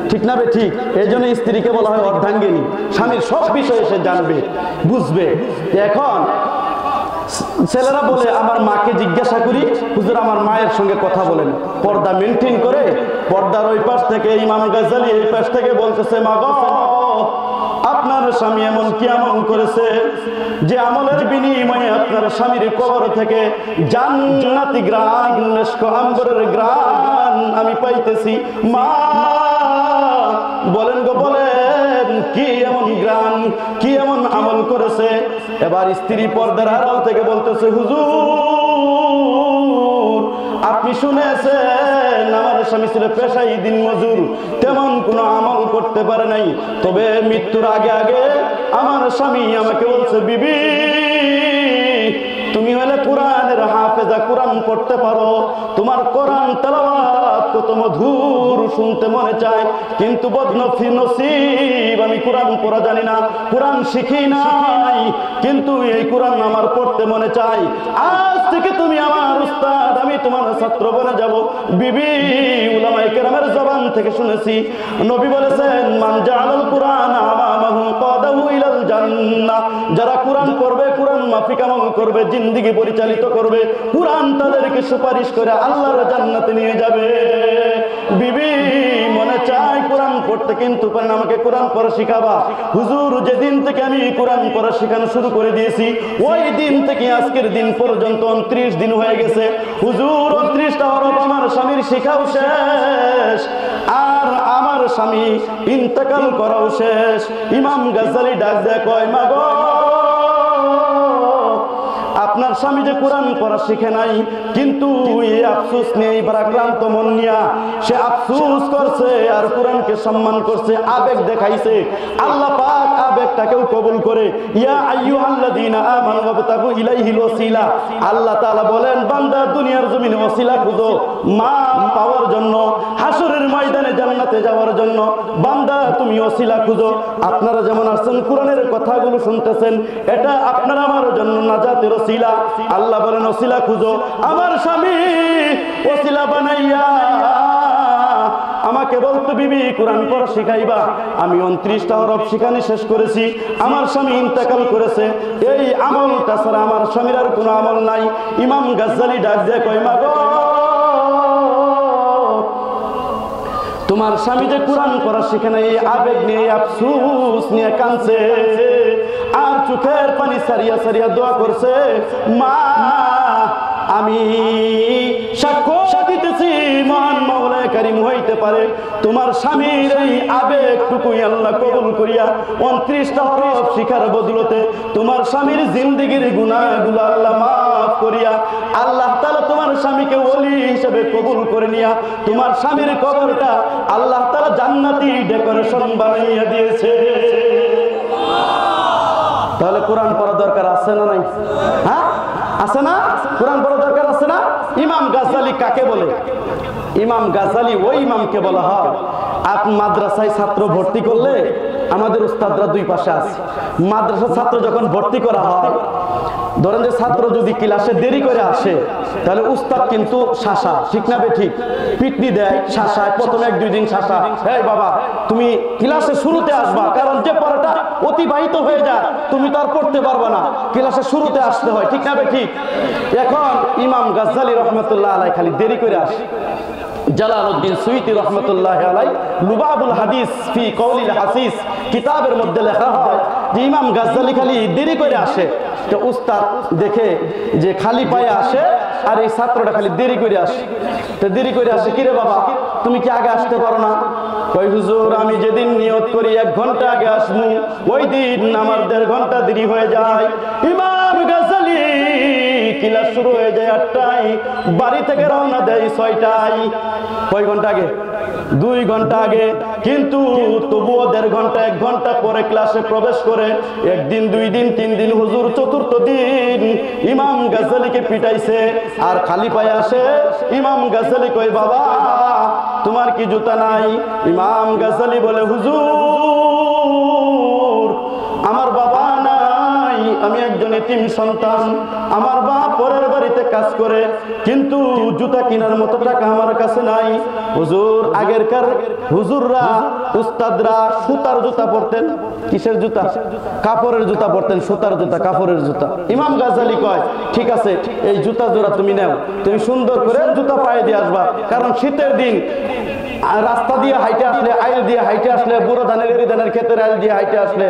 S1: ঠিক না বে ঠিক? এই জন্য স্ত্রীকে বলা হয় অর্ধাঙ্গিনী। স্বামীর সব বিষয়ে সে জানবে, বুঝবে। এখন ছেলেরা বলে আমার মাকে জিজ্ঞাসা করি, হুজুর আমার মায়ের সঙ্গে কথা বলেন। পর্দা মেনটেন করে পর্দার ওই পাশ থেকে ইমাম গাজ্জালী এই পাশ থেকে বলতেছে, মা গো আপনার স্বামী এমন কি আমল করেছে যে আমলের বিনিময়ে আপনার স্বামীর কবর থেকে জান্নাতি গ্রান মেশক আম্বরের গ্রান আমি পাইতেছি। মা বলেন গো বলেন কি এমন গ্রান, কি এমন আমল করেছে? এবার স্ত্রী পর্দার আড়াল থেকে বলতেছে, হুজুর আপনি শুনেছেন আমার স্বামী ছিল পেশাই দিন মজুর, তেমন কোনো আমল করতে পারে নাই। তবে মৃত্যুর আগে আগে আমার স্বামী আমাকে বলছে, বিবি তুমি হলে কোরআনের হাফেজা, কোরআন পড়তে পারো, তোমার কোরআন তেলাওয়াত কত মধুর শুনতে মনে চায়, কিন্তু বদনসিব আমি কোরআন পড়া জানি না, কোরআন শিখি নাই, কিন্তু এই কোরআন আমার পড়তে মনে চায়। আজ থেকে তুমি আমার উস্তাদ, আমি তোমার ছাত্র বনে যাব। বিবি উলামায়ে কেরামের জবান থেকে শুনেছি নবী বলেছেন, মান জাআলাল কুরআন আমামাহু কাদাহু ইলাল জান্নাহ, যারা কোরআন পড়বে, কোরআন মাফিক আমল করবে, জিন্দেগি পরিচালিত করবে, কোরআন তাদেরকে সুপারিশ করে আল্লাহর জান্নাতে নিয়ে যাবে। বিবি মনে চায় কোরআন পড়তে, কিন্তু আমাকে কোরআন পড়া শিখাবা। হুজুর যেদিন থেকে আমি কোরআন পড়া শেখানো শুরু করে দিয়েছি ওই দিন থেকে আজকের দিন পর্যন্ত 29 দিন হয়ে গেছে। হুজুর 29টা হরফ আমার স্বামীর শেখাও শেষ, আর আমার স্বামী ইন্তেকাল করাও শেষ। ইমাম গাজ্জালী ডাক দেয়, কয় মা গো আপনার স্বামী যে কোরআন পড়া শিখে নাই, কিন্তু এই আফসোস নেই, ভারাক্রান্ত মন নিয়া সে আফসোস করছে আর কোরআনকে সম্মান করছে, আবেগ দেখাইছে। আল্লাহ পাক আবেগটাকেও কবুল করে। ইয়া আইয়ুহাল্লাযীনা আমানু ওয়াবতাগু ইলাইহিল ওয়াসিলা, আল্লাহ তাআলা বলেন বান্দা দুনিয়ার জমিনে ওসিলা খুঁজো মা পাওয়ার জন্য, হাসরের ময়দানে জান্নাতে যাওয়ার জন্য। বান্দা তুমি ওসিলা খুঁজো। আপনারা যেমন আসছেন কোরআনের কথাগুলো শুনতেছেন, এটা আপনার আমার জন্য নাজাতের ওসিলা। আল্লাহ বলেন ওসিলা খুঁজো। আমার স্বামী ওসিলা বানাইয়া আমাকে বলতো, বিবি কোরআন পড়া শিখাইবা। আমি 29টা হরফ শিখানি শেষ করেছি, আমার স্বামী ইন্তেকাল করেছে। এই আমলটা ছাড়া আমার স্বামীর আর কোনো আমল নাই। ইমাম গাজ্জালী ডাক দিয়ে কয়, মা গো তোমার স্বামী যে কোরআন পড়া শিখে নাই, এই আবেগ নিয়ে আফসোস নিয়ে কাঁদছে আর চোখের পানি সারিয়া সারিয়া দোয়া করছে। মা আমি সাক্ষ্য দিতেছি মহান মাওলানা কারীম হইতে পারে তোমার স্বামীর এই আবেগটুকুই আল্লাহ কবুল করিয়া 29টা হরফ শিখার বদলতে তোমার স্বামীর জিন্দেগির গুনাহগুলো আল্লাহ মাফ করিয়া আল্লাহ তাআলা তোমার স্বামীকে ওলি হিসেবে কবুল করে নিয়া তোমার স্বামীর কবরটা আল্লাহ তাআলা জান্নাতি ডেকোরেশন বানাইয়া দিয়েছে। তাহলে কোরআন পড়া দরকার আছে না নাই? হ্যাঁ আছে না? কোরআন পড়া দরকার আছে না? ইমাম গাজ্জালী কাকে বলে? ইমাম গাজ্জালী ওই ইমামকে বলা হয়, আপনি মাদ্রাসায় ছাত্র ভর্তি করলে আমাদের উস্তাদরা দুই পাশে আছে। মাদ্রাসার ছাত্র যখন ভর্তি করা হয়, ধরেন যে ছাত্র যদি ক্লাসে দেরি করে আসে, তাহলে উস্তাদ কিন্তু শাসা, ঠিক না বে ঠিক? পিটনি দেয়, শাসায়, প্রথমে 1-2 দিন শাসা, এই বাবা তুমি ক্লাসে শুরুতে আসবা, কারণ যে পড়াটা অতিবাহিত হয়ে যায় তুমি তো আর পড়তে পারবা না, ক্লাসে শুরুতে আসতে হয়, ঠিক না বে ঠিক? এখন ইমাম গাজ্জালী রহমতুল্লাহ আলাইহি খালি দেরি করে আসে, জালালউদ্দিন সুয়ুতী রহমাতুল্লাহ আলাইহি লুবাবুল হাদিস ফি কওলিল হাসিস কিতাবের মধ্যে লেখা হয় যে ইমাম গাজ্জালী খালি দেরি করে আসে, তো উস্তাদ দেখে যে খালি পায়ে আসে আর এই ছাত্রটা খালি দেরি করে আসে, তো দেরি করে আসে, কিরে বাবা তুমি কি আগে আসতে পারো না? কই হুজুর আমি যেদিন নিয়ত করি 1 ঘন্টা আগে আসবো, ওই দিন আমার 1.5 ঘন্টা দেরি হয়ে যায়। ইমাম গাজ্জালী ক্লাস শুরু হয়ে যায় 8টায়, বাড়ি থেকে রওনা দেয় 6টায়। কয় ঘন্টা আগে? 2 ঘন্টা আগে, কিন্তু তবুও 1.5 ঘন্টা 1 ঘন্টা পরে ক্লাসে প্রবেশ করে। একদিন 2 দিন 3 দিন, হুজুর 4র্থ দিন ইমাম গাজ্জালীকে পিটাইছে আর খালি পায়ে আসে। ইমাম গাজ্জালী কই বাবা তোমার কি জুতা নাই? ইমাম গাজ্জালী বলে হুজুর আমার বাবা নাই, আমি একজন এতিম সন্তান, আমার বাপ পরের বাড়িতে কাজ করে, কিন্তু জুতা কেনার মতো টাকা আমার কাছে নাই। হুজুর আগেরকার হুজুররা উস্তাদরা সুতার জুতা পরতেন। কিসের জুতা? কাপড়ের জুতা পরতেন, সুতার জুতা, কাপড়ের জুতা। ইমাম গাজ্জালী কয় ঠিক আছে এই জুতা জোড়া তুমি নাও, তুমি সুন্দর করে জুতা পায়ে দিয়ে আসবা, কারণ শীতের দিন রাস্তা দিয়ে হাইটে আসলে, আইল দিয়ে হাইটে আসলে, বুড়ো ধানের এরি ধানের ক্ষেতের আইল দিয়ে হাইটে আসলে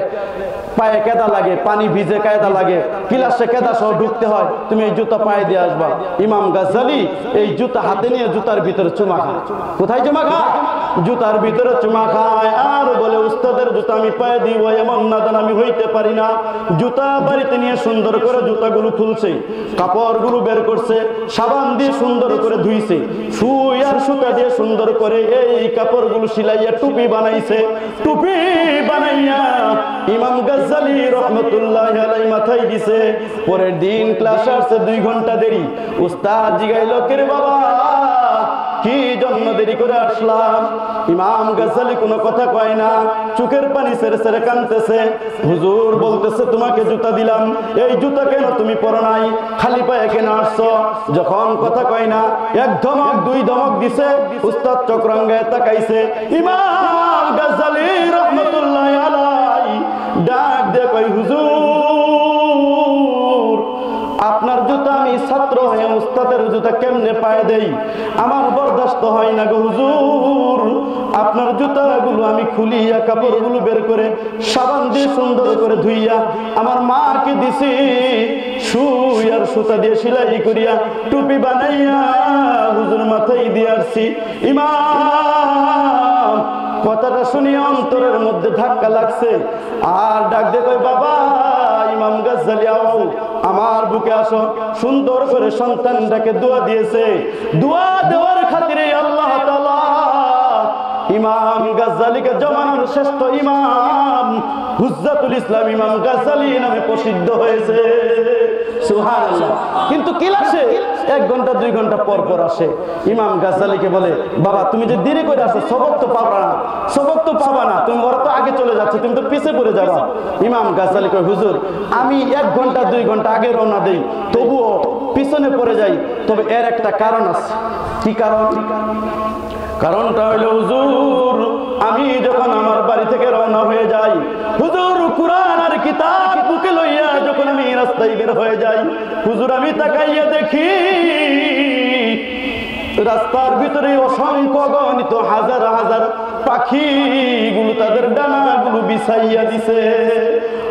S1: পায়ে কেদা লাগে, পানি ভিজে কায়দা লাগে, ক্লাসে কেদা সহ ঢুকতে হয়, তুমি এই জুতা পায়ে দিয়ে আসবা। ইমাম গাজ্জালী এই জুতা হাতে নিয়ে জুতার ভিতরে চুমা খায়। কোথায় চুমা খায়? জুতার ভিতরে চুমা খায় আর বলে উস্তাদের জুতা আমি পায়ে দিব, এমন নাদান আমি হইতে পারি না। জুতা বাড়িতে নিয়ে সুন্দর করে জুতাগুলো খুলছে, কাপড়গুলো বের করছে, সাবান দিয়ে সুন্দর করে ধুইছে, সুই আর সুতা দিয়ে সুন্দর করে এই কাপড়গুলো সিলাইয়া টুপি বানাইছে। টুপি বানাইয়া ইমাম গাজ্জালী রহমাতুল্লাহ আলাইহি মাথায় দিছে। পরের দিন ক্লাস আসছে 2 ঘন্টা দেরি। উস্তাদ জিগাইলো কে বাবা কি জন্য দেরি করে আসলাম? ইমাম গাজ্জালী কোনো কথা কয় না, চোখের পানি ছেড়ে ছেড়ে কাঁদতেছে। হুজুর বলতেছে তোমাকে জুতা দিলাম, এই জুতা কেন তুমি পরো নাই? খালি পায়ে কেন আসছো? যখন কথা কয় না, 1 ধমক 2 ধমক দিছে। উস্তাদ চক্রাঙ্গায় তাকাইছে। ইমাম গাজ্জালী রহমাতুল্লাহ আলাইহি ডাক দিয়ে কয় হুজুর আপনার জুতা আমি ছাত্র হয়ে উস্তাদের জুতা কেমনে পায়ে দেই? আমার বরদাস্ত হয় না গো হুজুর। আপনার জুতাগুলো আমি খুলিয়া কাপড়গুলো বের করে সাবান দিয়ে সুন্দর করে ধুইয়া আমার মাকে দিছি, সুই আর সুতা দিয়ে সেলাই করিয়া টুপি বানাইয়া হুজুর মাথায় দিয়ে আসছি। ইমাম কথাটা শুনিয়ে অন্তরের মধ্যে ধাক্কা লাগছে আর ডাক দিয়ে কয় বাবা ইমাম গাজ্জালী আও আমার বুকে আসো। সুন্দর করে সন্তানটাকে দোয়া দিয়েছে। দোয়া দেওয়ার খাতিরে আল্লাহ তাআলা ইমাম গাজ্জালীকে জমানার শ্রেষ্ঠ ইমাম হুজ্জাতুল ইসলাম ইমাম গাজ্জালী নামে প্রসিদ্ধ হয়েছে। সুবহানাল্লাহ। কিন্তু ক্লাসে 1 ঘন্টা 2 ঘন্টা পর পর আসে। ইমাম গাজ্জালীকে বলে বাবা তুমি যে দেরি করে আসো সবক তো পাবা না, সবক তো পাবা না, তুমি ওরা তো আগে চলে যাচ্ছে, তুমি তো পিছে পড়ে যাবা। ইমাম গাজ্জালী কয় হুজুর আমি 1 ঘন্টা 2 ঘন্টা আগে রওনা দেই, তবুও পিছনে পড়ে যাই, তবে এর একটা কারণ আছে। কি কারণ? কারণটা হইল হুজুর আমি যখন আমার বাড়ি থেকে রওনা হয়ে যাই, হুজুর কুরআন আর কিতাব বুকে লইয়া যখন আমি রাস্তায় বের হয়ে যাই, হুজুর আমি তাকাইয়া দেখি রাস্তার ভিতরে অসংখ্য অগণিত হাজার হাজার পাখিগুলো তাদের ডানাগুলো বিছাইয়া দিছে।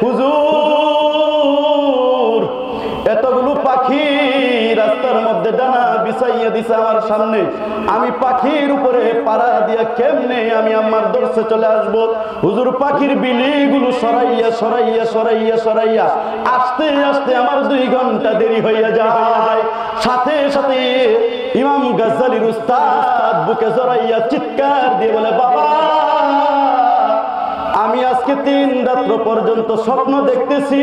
S1: হুজুর এতগুলো পাখি রাস্তার মধ্যে ডানা বিছাইয়া দিছে আমার সামনে, আমি পাখির উপরে পাড়া দিয়া কেমনে আমি আমার দর্শে চলে আসব? হুজুর পাখির বিলিগুলো সরাইয়া সরাইয়া সরাইয়া সরাইয়া আস্তে আস্তে আমার 2 ঘন্টা দেরি হইয়া যায়। সাথে সাথে ইমাম গাজ্জালীর উস্তাদ বুকে জড়াইয়া চিৎকার দিয়ে বলে বাবা আমি আজকে 3 রাত্র পর্যন্ত স্বপ্ন দেখতেছি,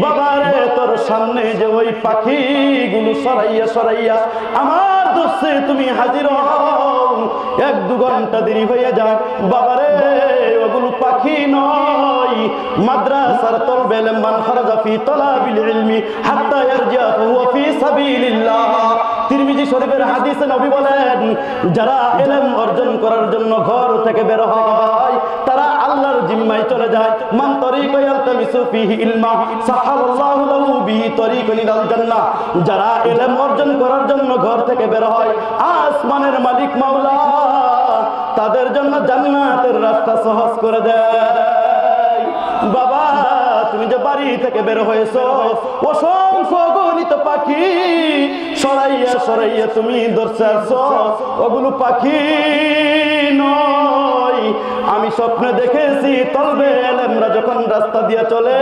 S1: বাবারে তোর সামনে যে ওই পাখিগুলো সরাইয়া সরাইয়া আমার দর্শে তুমি হাজির হও, 1-2 ঘন্টা দেরি হয়ে যায়। বাবারে ওগুলো পাখি নয়, মাদ্রাসার তলবে মান খারাজা ফি তালাবিল ইলমি হাত্তা ইয়ারজিআ ফাহুয়া ফি সাবিলিল্লাহ। তিরমিজি শরীফের হাদিসে নবী বলেন যারা ইলম অর্জন করার জন্য ঘর থেকে বের হয় তারা আল্লাহর জিম্মায় চলে যায়। মান তরিকা ইয়ালতামিসু ফিহি ইলমা সাহাল্লাহু লাহু বিহি তরিকান ইলাল জান্নাহ। যারা ইলম অর্জন করার জন্য ঘর থেকে বের হয় আসমানের মালিক মাওলা তাদের জন্য জান্নাতের রাস্তা সহজ করে দেয়। বাবা তুমি যে বাড়ি থেকে বের হয়েছো অসংখ্য গণিত পাখি সরাইয়া সরাইয়া তুমি ধরছে আসছো, ওগুলো পাখি নয়। আমি স্বপ্নে দেখেছি তলবে এলেমরা যখন রাস্তা দিয়ে চলে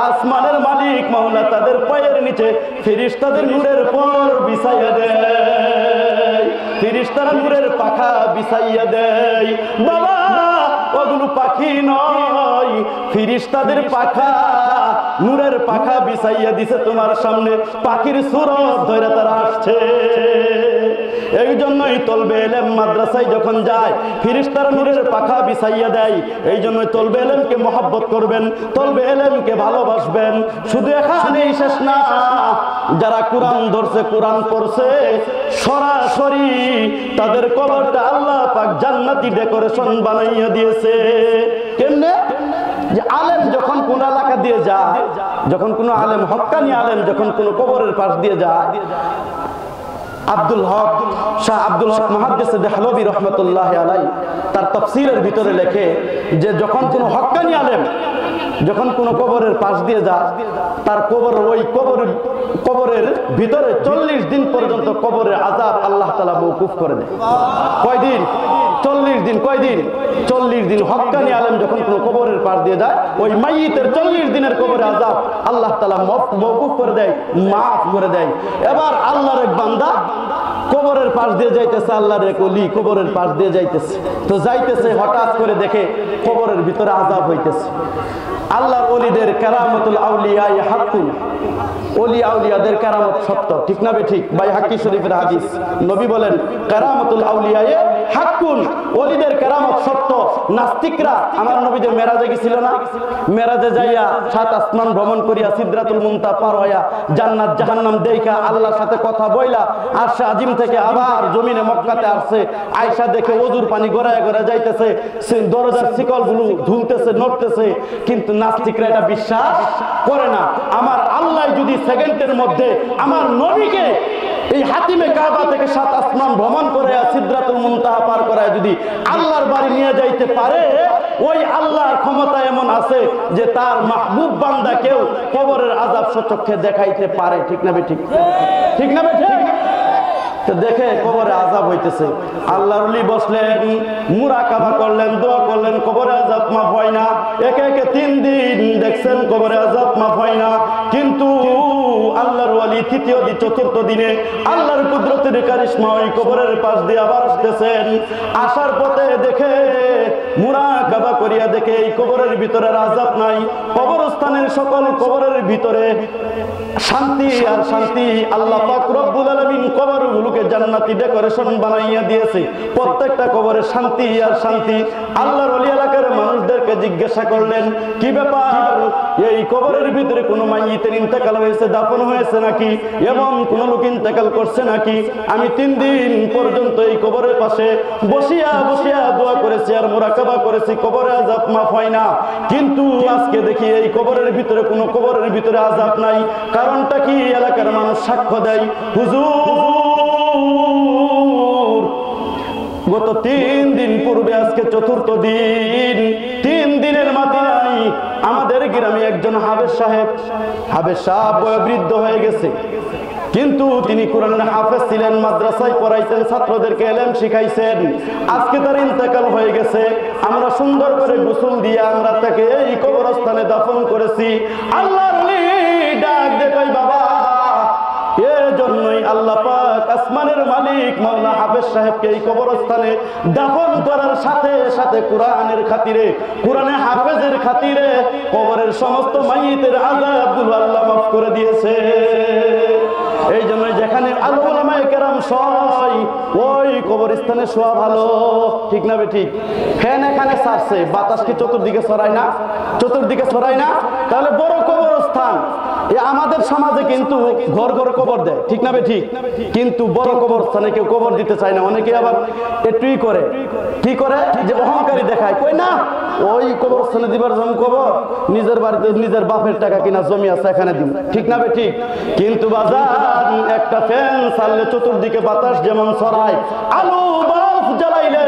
S1: আসমানের মালিক মাওলা তাদের পায়ের নিচে ফেরেশতাদের নূরের পর বিছাইয়া দেয়, ফেরেশতারা নূরের পাখা বিছাইয়া দেয়। বাবা ওগুলো পাখি নয়, ফেরেশতাদের পাখা, নূরের পাখা বিছাইয়া দিছে তোমার সামনে, পাখির সুরত ধরে তারা আসছে। এই জন্যই তলবে এলেম মাদ্রাসায় যখন যায় ফেরেশতারা নূরের পাখা বিছাইয়া দেয়। এই জন্যই তলবে এলেমকে মহব্বত করবেন, তলবে এলেমকে ভালোবাসবেন। শুধু এখানেই শেষ না, যারা কোরআন ধরছে কোরআন পড়ছে সরাসরি তাদের কবরটা আল্লাহ পাক জান্নাতি ডেকোরেশন বানাইয়া দিয়েছে। কেমনে? যে আলেম যখন কোন এলাকা দিয়ে যায়, যখন কোন আলেম হক্কানি আলেম যখন কোন কবরের পাশ দিয়ে যায়, আব্দুল হক শাহ আব্দুল হক মুহাদ্দিস দেহলভী রহমতুল্লাহ আলাইহি তার তাফসীরের ভিতরে লেখে যে যখন কোন হক্কানি আলেম যখন কোন কবরের পাশ দিয়ে যায় তার কবর ওই কবরের ভিতরে 40 দিন পর্যন্ত কবরের আযাব আল্লাহ তাআলা মওকুফ করে দেয়। কয়দিন? 40 দিন। কয়দিন? 40 দিন। হক্কানি আলেম যখন কোন কবরের পাশ দিয়ে যায় ওই মাইয়িতের 40 দিনের কবরের আযাব আল্লাহ তাআলা মওকুফ করে দেয়, মাফ করে দেয়। এবার আল্লাহর এক বান্দা কবরের পাশ দিয়ে যাইতেছে, আল্লাহর এক ওলি কবরের পাশ দিয়ে যাইতেছে, তো যাইতেছে হঠাৎ করে দেখে কবরের ভিতরে আযাব হইতেছে। আল্লাহর ওলিদের কারামাতুল আউলিয়া হাক্কুন, ওলি আউলিয়াদের কারামত সত্য, ঠিক না ঠিক? বাইহাকি শরীফের হাদিস, নবী বলেন কারামাতুল আউলিয়া হাক্কুন, ওলিদের কারামত সত্য। নাস্তিকরা আমার নবী যে মেরাজে গেছিল না, মেরাজে যাইয়া 7 আসমান ভ্রমণ করিয়া সিদরাতুল মুনতাহা পার হইয়া জান্নাত জাহান্নাম দেখা আল্লাহর সাথে কথা বইলা আরশে আজিম থেকে আবার জমিনে মক্কাতে আসছে, আয়েশা দেখে ওযুর পানি গড়ায় গড়ায় যাইতেছে, দরজার শিকলগুলো ঝুলতেছে নড়তেছে, কিন্তু নাস্তিকরা এটা বিশ্বাস করে না। আমার আল্লাহ যদি সেকেন্ডের মধ্যে আমার নবীকে এই হাতিমে কাবা থেকে 7 আসমান ভ্রমণ করে সিদরাতুল মুনতাহা পার করায় যদি আল্লাহর বাড়ি নিয়ে যাইতে পারে, ওই আল্লাহর ক্ষমতা এমন আছে যে তার মাহবুব বান্দাকেও কবরের আযাব সচক্ষে দেখাইতে পারে, ঠিক না ঠিক? ঠিক না ঠিক? তো দেখে কবরে আযাব হইতেছে, আল্লাহর ওলি বসলেন, মুরাকাবা করলেন, দোয়া করলেন, কবরে আযাব মাফ হয় না। একে একে 3 দিন দেখছেন কবরে আযাব মাফ হয় না, কিন্তু আল্লাহর ওলি তৃতীয় দিন চতুর্থ দিনে আল্লাহর কুদরতের কারিশমা ওই কবরের পাশ দিয়ে আবার আসতেছেন। আসার পথে দেখে মুরাকাবা করিয়া দেখে এই কবরের ভিতরে আযাব নাই, কবরস্থানের সকল কবরের ভিতরে শান্তি আর শান্তি। আল্লাহ পাক রব্বুল আলামিন কবরগুলোকে জান্নাতি ডেকোরেশন বানাইয়া দিয়েছে, প্রত্যেকটা কবরে শান্তি আর শান্তি। আল্লাহর ওলি এলাকার মানুষদেরকে জিজ্ঞাসা করলেন কি ব্যাপার, এই কবরের ভিতরে কোনো মাইয়িতের ইন্তেকাল হয়েছে, দাফন হয়েছে নাকি, এবং কোন লোক ইন্তেকাল করছে নাকি? আমি 3 দিন পর্যন্ত এই কবরের পাশে বসিয়া বসিয়া দোয়া করেছি আর মুরাকাবা করেছি, কবরে আযাব মাফ হয় না, কিন্তু আজকে দেখি এই কবরের ভিতরে কোনো কবরের ভিতরে আযাব নাই। কারণটা কি? এলাকার মানুষ সাক্ষ্য দেয়, হুজুর গত 3 দিন পূর্বে আজকে চতুর্থ দিন, 3 দিনের মাথায় আমাদের গ্রামে একজন হাবেজ সাহেব বয়োবৃদ্ধ হয়ে গেছে, কিন্তু তিনি কোরআনের হাফেজ ছিলেন, মাদ্রাসায় পড়াইতেন, ছাত্রদেরকে ইলম শিখাইছেন। আজকে তার ইন্তেকাল হয়ে গেছে, আমরা সুন্দর করে গোসল দিয়ে আমরা তাকে এই কবরস্থানে দাফন করেছি। আল্লাহর ওলি ডাক দে কই বাবা, এজন্যই আল্লাহ পাক আসমানের মালিক মাওলা হাফেজ সাহেবকে এই কবরস্থানে দাফন করার সাথে সাথে কোরআনের খাতিরে, কোরআনে হাফেজের খাতিরে কবরের সমস্ত মাইয়িতের আযাবগুলো আল্লাহ মাফ করে দিয়েছে। এই জন্য যেখানে উলামায়ে কেরাম শোয় ওই কবরস্থানে শোয়া ভালো, ঠিক না ঠিক? ফ্যান এখানে ছাড়ছে, বাতাস কি চতুর্দিকে ছড়ায় না? চতুর্দিকে ছড়ায় না? তাহলে বড় কবরস্থান আমাদের সমাজে কিন্তু ঘর ঘর কবর দেয়, ঠিক না ঠিক? কিন্তু বড় কবরস্থানে কেউ কবর দিতে চায় না, অনেকে আবার একটুই করে, কি করে যে অহংকারী দেখায়, কই না ওই কবরস্থানে দিবার জম কবর, নিজের বাড়িতে নিজের বাপের টাকা কিনা জমি আছে এখানে দিব, ঠিক না ঠিক? কিন্তু বাজার একটা ফ্যান চাললে চতুর্দিকে বাতাস যেমন ছড়ায়, আলু জ্বালাইলে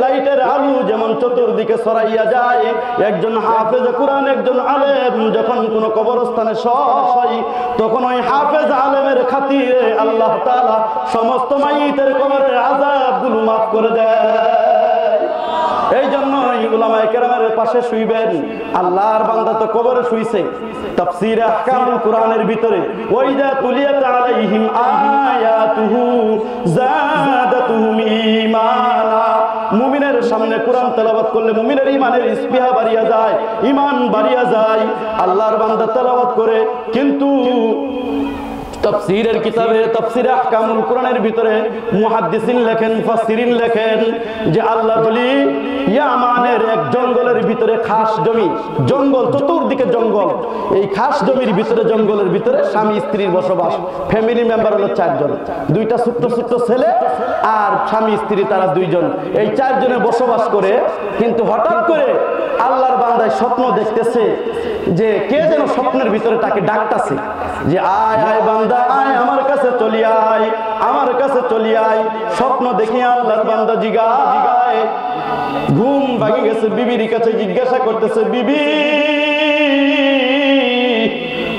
S1: লাইটের আলো যেমন চতুর্দিকে ছড়াইয়া যায়, একজন হাফেজ কুরআন, একজন আলেম যখন কোন কবরস্থানে শয়, তখন ওই হাফেজ আলেমের খাতিরে আল্লাহ তাআলা সমস্ত মাইতের কবরের আযাবগুলো মাফ করে দেয়। এই জন্য উলামায়ে কেরামের পাশে শুইবেন। আল্লাহর বান্দা তো কবরে শুইছে। তাফসীর আহকামুল কুরআনের ভিতরে ওয়াইদা তুলিয়াত আলাইহিম আয়াতুহু যাদাতুহুম ঈমানা, মুমিনের সামনে কোরআন তেলাওয়াত করলে মুমিনের ঈমানের ইসপিহা বাড়িয়া যায়, ঈমান বাড়িয়া যায়। আল্লাহর বান্দা তেলাওয়াত করে, কিন্তু তাফসীরের কিতাবে তাফসীর আহকামুল কুরআনের ভিতরে মুহাদ্দিসিন লেখেন, মুফাসসিরিন লেখেন যে আল্লাহ বলি ইয়ামানের এক জঙ্গলের ভিতরে খাস জমি, জঙ্গল চতুর্দিকে জঙ্গল, এই খাস জমির ভিতরে জঙ্গলের ভিতরে স্বামী স্ত্রীর বসবাস, ফ্যামিলি মেম্বার হলো 4 জন, 2টা ছোট্ট ছোট্ট ছেলে আর স্বামী স্ত্রী তারা 2 জন, এই 4 জনে বসবাস করে। কিন্তু হঠাৎ করে আল্লাহর বান্দায় স্বপ্ন দেখতেছে যে কে যেন স্বপ্নের ভিতরে তাকে ডাকতেছে যে আয় আয় বান্দা আয়, আমার কাছে চলি আয়, আমার কাছে চলি আয়। স্বপ্ন দেখি আল্লাহর বান্দা জিগায়, ঘুম ভাঙে গেছে, বিবির কাছে জিজ্ঞাসা করতেছে, বিবি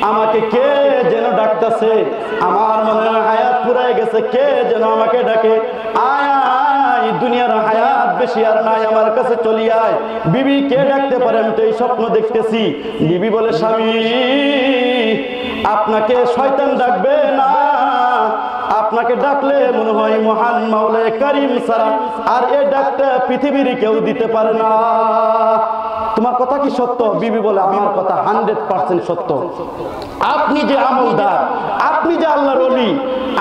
S1: আমাকে কে যেন ডাকতেছে, আমার মনে হয় হায়াত ফুরায় গেছে, কে যেন আমাকে ডাকে, আয় আয়, দুনিয়ার হায়াত বেশি আর নাই, আমার কাছে চলি আয়। বিবি কে ডাকতে পারে, আমি তো এই স্বপ্ন দেখতেছি। বিবি বলে, স্বামী আপনাকে শয়তান ডাকবে না, আপনাকে ডাকলে মনে হয় মহান মাওলা কারীম ছাড়া আর এই ডাকটা পৃথিবীর কেউ দিতে পারে না। তোমার কথা কি সত্য? বিবি বলে, আমার কথা 100% সত্য। আপনি যে আমলদার, আপনি যে আল্লাহর ওলি,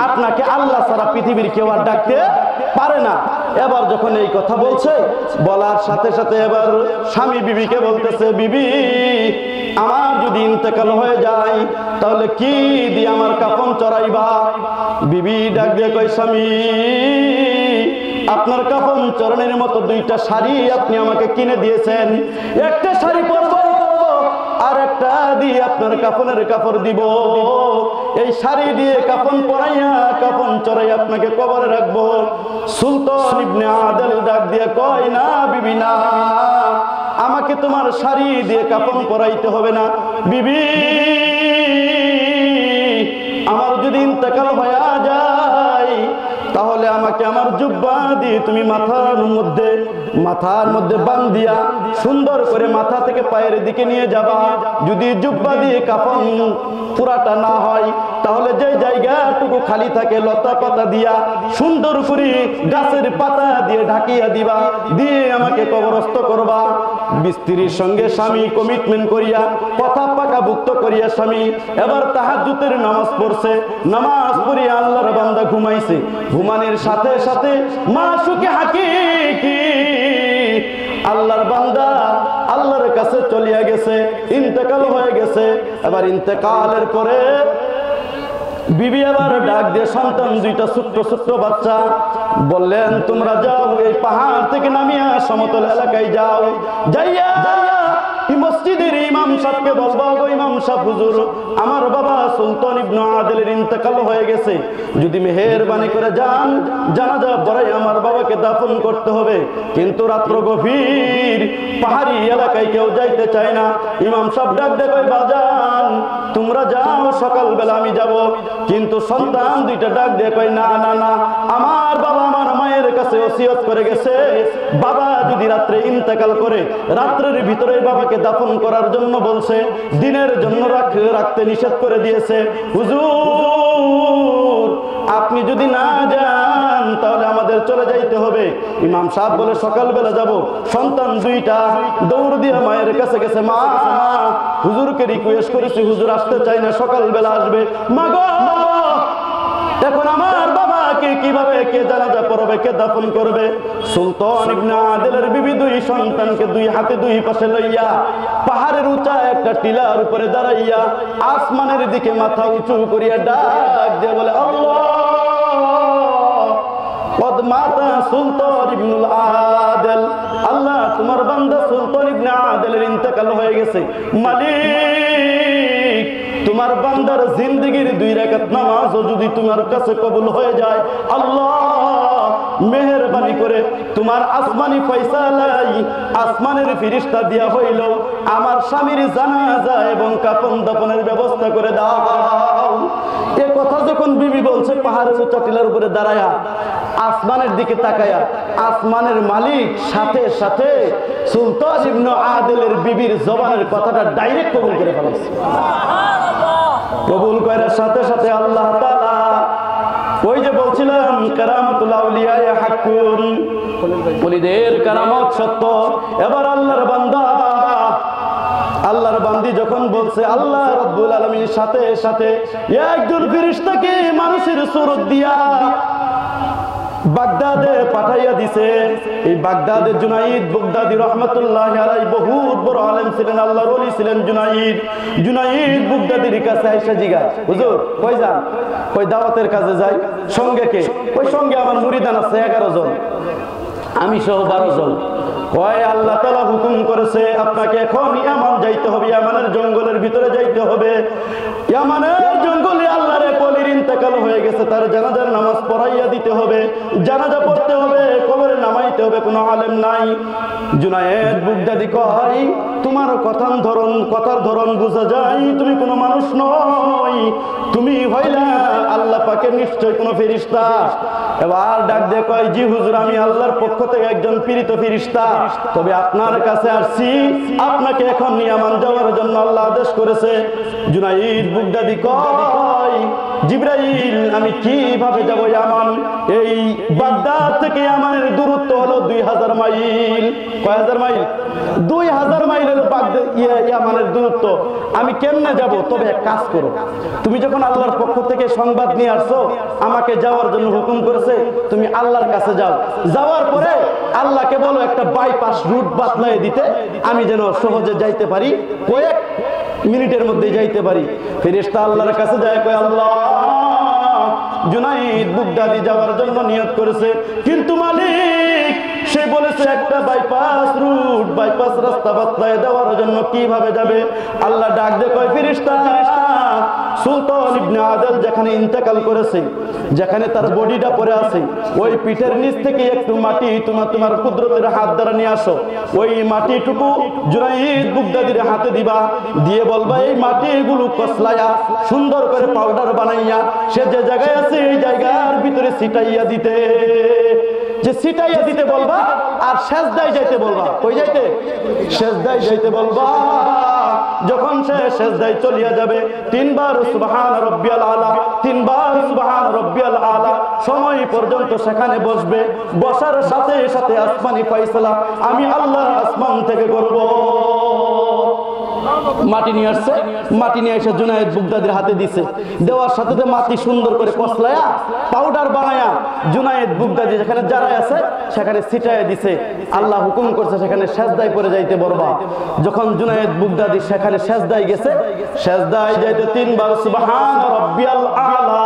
S1: আপনাকে আল্লাহ ছাড়া পৃথিবীর কেউ আর ডাকতে পারে না। এবার যখন এই কথা বলছে, বলার সাথে সাথে এবার স্বামী বিবিকে বলতেছে, বিবি আমার যদি ইন্তেকাল হয়ে যায় তাহলে কি দিয়ে আমার কাফন চড়াইবা? বিবি ডাক দিয়ে কয়, স্বামী আপনার কাফন চরণের মতো 2টা শাড়ি আপনি আমাকে কিনে দিয়েছেন, একটা শাড়ি পরব আর একটা দিয়ে আপনার কাফনের কাপড় দিব, এই শাড়ি দিয়ে কাফন পরাইয়া কাফন চড়াই আপনাকে কবরে রাখবো। সুলতান ইবনে আদল ডাক দিয়ে কয়, না বিবি না, আমাকে তোমার শাড়ি দিয়ে কাফন পরাইতে হবে না। বিবি আমার যদি ইন্তেকাল হয়ে যায় তাহলে আমাকে আমার জুব্বা দিয়ে তুমি মাথার মধ্যে বান্ধিয়া সুন্দর করে মাথা থেকে পায়ের দিকে নিয়ে যাবা। যদি জুব্বা দিয়ে কাফন পুরাটা না হয় তাহলে যে জায়গাটুকু খালি থাকে লতা পাতা দিয়া সুন্দর করে গাছের পাতা দিয়ে ঢাকিয়া দিবা, দিয়ে আমাকে কবরস্থ করবা। স্ত্রীর সঙ্গে স্বামী কমিটমেন্ট করিয়া কথা পাকাভুক্ত করিয়া স্বামী এবার তাহাজ্জুদের নামাজ পড়ছে, নামাজ পড়িয়া আল্লাহর বান্দা ঘুমাইছে। ঘুমানোর সাথে সাথে মাসুকে হাকিকি আল্লাহর বান্দা আল্লাহর কাছে চলিয়া গেছে, ইন্তেকাল হয়ে গেছে। এবার ইন্তেকালের পরে বিবি আবার ডাক দিয়ে সন্তান 2টা ছোট্ট ছোট্ট বাচ্চা বললেন, তোমরা যাও এই পাহাড় থেকে নামিয়া সমতল এলাকায় যাও, যাইয়া মসজিদের ইমাম সাহেবকে বলবা, গো ইমাম সাহেব হুজুর আমার বাবা সুলতান ইবনে আদলের ইন্তেকাল হয়ে গেছে, যদি মেহেরবানি করে যান জানাজা পড়াই আমার বাবাকে দাফন করতে হবে। কিন্তু রাত্র গভীর, পাহাড়ি এলাকায় কেউ যাইতে চায় না। ইমাম সাহেব ডাক দিয়ে কই, বাজান তোমরা যাও, সকালবেলা আমি যাব। কিন্তু সন্তান 2টা ডাক দিয়ে কই, না না না, আমার বাবা আমার মায়ের কাছে ওসিয়ত করে গেছে, বাবা যদি রাত্রে ইন্তেকাল করে রাত্রের ভিতরে বাবাকে দাফন করার জন্য বলছে, দিনের জন্য রাখতে নিষেধ করে দিয়েছে। হুজুর আপনি যদি না যান তাহলে আমাদের চলে যাইতে হবে। ইমাম সাহেব বলে, সকালবেলা যাব। সন্তান 2টা দৌড় দিয়ে মায়ের কাছে গেছে, মা হুজুরকে রিকোয়েস্ট করেছি, হুজুর আসতে চাই না, সকালবেলা আসবে। মা গো এখন আমার বাবাকে কিভাবে কে জানাজা পড়াবে, কে দাফন করবে? সুলতান ইবনে আদলের বিবি 2 সন্তানকে 2 হাতে 2 পাশে লইয়া পাহাড়ের উঁচা একটা টিলার উপরে দাঁড়াইয়া আসমানের দিকে মাথা উঁচু করিয়া ডাক দিয়ে বলে, আল্লাহ কদ মাতা সুলতান ইবনে আদল, আল্লাহ তোমার বান্দা সুলতান ইবনে আদলের ইন্তেকাল হয়ে গেছে। মালিক তোমার বান্দার জিন্দেগির 2 রাকাত নামাজও যদি তোমার কাছে কবুল হয়ে যায়, আল্লাহ মেহেরবানি মেহরবানি করে তোমার আসমানি ফয়সালাই আসমানের ফেরেশতা দিয়া হইল আমার স্বামীর জানাজা এবং কাফন দাফনের ব্যবস্থা করে দাও। এ কথা যখন বিবি বলছে পাহাড়ের উঁচা টিলার উপরে দাঁড়ায়া আসমানের দিকে তাকায়া আসমানের মালিক সাথে সাথে সুলতান ইবনে আদিলের বিবির জবানের কথাটা ডাইরেক্ট কবুল করে ফেলেছে। কবুল করার সাথে সাথে আল্লাহ তাআলা ওই যে বলছিলাম কারামাতুল আউলিয়া হাক্কুন, ওলিদের কারামত সত্য। এবার আল্লাহর বান্দা আল্লাহর বান্দি যখন বলছে আল্লাহ রাব্বুল আলামিন সাথে সাথে একজন ফেরেশতাকে মানুষের সুরত দিয়া বাগদাদে পাঠাইয়া দিছে। এই বাগদাদের জুনাইদ বাগদাদি রহমাতুল্লাহি আলাইহি বহুত বড় আলেম ছিলেন, আল্লাহর ওলি ছিলেন জুনাইদ। জুনাইদ বাগদাদির কাছে আয়েশা জিজ্ঞাসা, হুজুর কই যান? কই দাওয়াতের কাজে যাই। সঙ্গে কে? কই সঙ্গে আমার মুরিদান আছে 11 জন, আমি সহ 12 জন। কয় আল্লাহ তাআলা হুকুম করেছে আপনাকে এখন ইয়ামান যাইতে হবে, ইয়ামানের জঙ্গলের ভিতরে যাইতে হবে। ইয়ামানের জঙ্গলে আল্লাহর এক ওলির ইন্তেকাল হয়ে গেছে, তার জানাজার নামাজ পড়াইয়া দিতে হবে, জানাজা পড়তে হবে, কবরে নামাইতে হবে, কোনো আলেম নাই। জুনায়েদ বাগদাদি কয় তোমার কথার ধরন বোঝা যায় তুমি কোনো মানুষ নয়, তুমি হইলা আল্লাহ পাকের নিশ্চয় কোনো ফেরেশতা। এবার ডাক দিয়ে কয় জি হুজুর, আমি আল্লাহর পক্ষ থেকে একজন প্রেরিত ফেরেশতা, তবে আপনার কাছে আসছি, আপনাকে এখন ইয়ামান যাওয়ার জন্য আল্লাহ আদেশ করেছে। জুনাইদ বাগদাদি কয় জিবরাইল আমি কিভাবে যাব ইয়ামান? এই বাগদাদ থেকে ইয়ামানের দূরত্ব হলো 2000 মাইল। কয় হাজার মাইল? 2000 মাইলের বাগদাদ ইয়ামানের দূরত্ব। আমি কেমনে যাব? তবে এক কাজ করো, তুমি যখন আল্লাহর পক্ষ থেকে সংবাদ নিয়ে আসছো, আমাকে যাওয়ার জন্য হুকুম করেছে, তুমি আল্লাহর কাছে যাও। যাওয়ার পরে আল্লাহকে বলো একটা বাইপাস রুট বাতলাই দিতে, আমি যেন সহজে যাইতে পারি, কয়েক মিনিটের মধ্যে যাইতে পারি। ফেরেশতা আল্লাহর কাছে যায়, কয় আল্লাহ জুনাইদ বাগদাদি যাওয়ার জন্য নিয়ত করেছে, কিন্তু মালিক সে বলেছে একটা বাইপাস রুট, বাইপাস রাস্তা বাতলায় দেওয়ার জন্য কিভাবে যাবে? আল্লাহ ডাক দিয়ে কয় ফেরেশতা সুলতান ইবনে আদিল যেখানে ইন্তেকাল করেছে, যেখানে তার বডিটা পড়ে আছে, ওই পিঠের নিচ থেকে একটু মাটি তোমার কুদরতের হাত দ্বারা নিয়ে আসো। ওই মাটিটুকু জুনাইদ বাগদাদির হাতে দিবা, দিয়ে বলবা এই মাটিগুলো কসলাইয়া সুন্দর করে পাউডার বানাইয়া সে যে জায়গায় আছে এই জায়গার ভিতরে ছিটাইয়া দিতে। যে ছিটাইয়া দিতে বলবা আর সেজদায় যাইতে বলবা। কই যাইতে? সেজদায় যাইতে বলবা। যখন সে সেজদায় চলিয়া যাবে, 3 বার সুবহান রাব্বিয়াল আলা, 3 বার সুবহান রাব্বিয়াল আলা সময় পর্যন্ত সেখানে বসবে। বসার সাথে সাথে আসমানি ফয়সালা আমি আল্লাহ আসমান থেকে করব। মাটি নিয়ে আসছে, মাটি নিয়ে এসে জুনাইদ বাগদাদির হাতে দিছে। দেওয়ার সাথে সাথে মাটি সুন্দর করে কসলায়া পাউডার বানায়া জুনাইদ বাগদাদি যেখানে জারায় আছে সেখানে ছিটাইয়া দিছে। আল্লাহ হুকুম করছে সেখানে সেজদায় পড়ে যাইতে বলবা। যখন জুনাইদ বাগদাদি সেখানে সেজদায় গেছে, সেজদায় যাইতে 3 বার সুবহান রাব্বিয়াল আলা,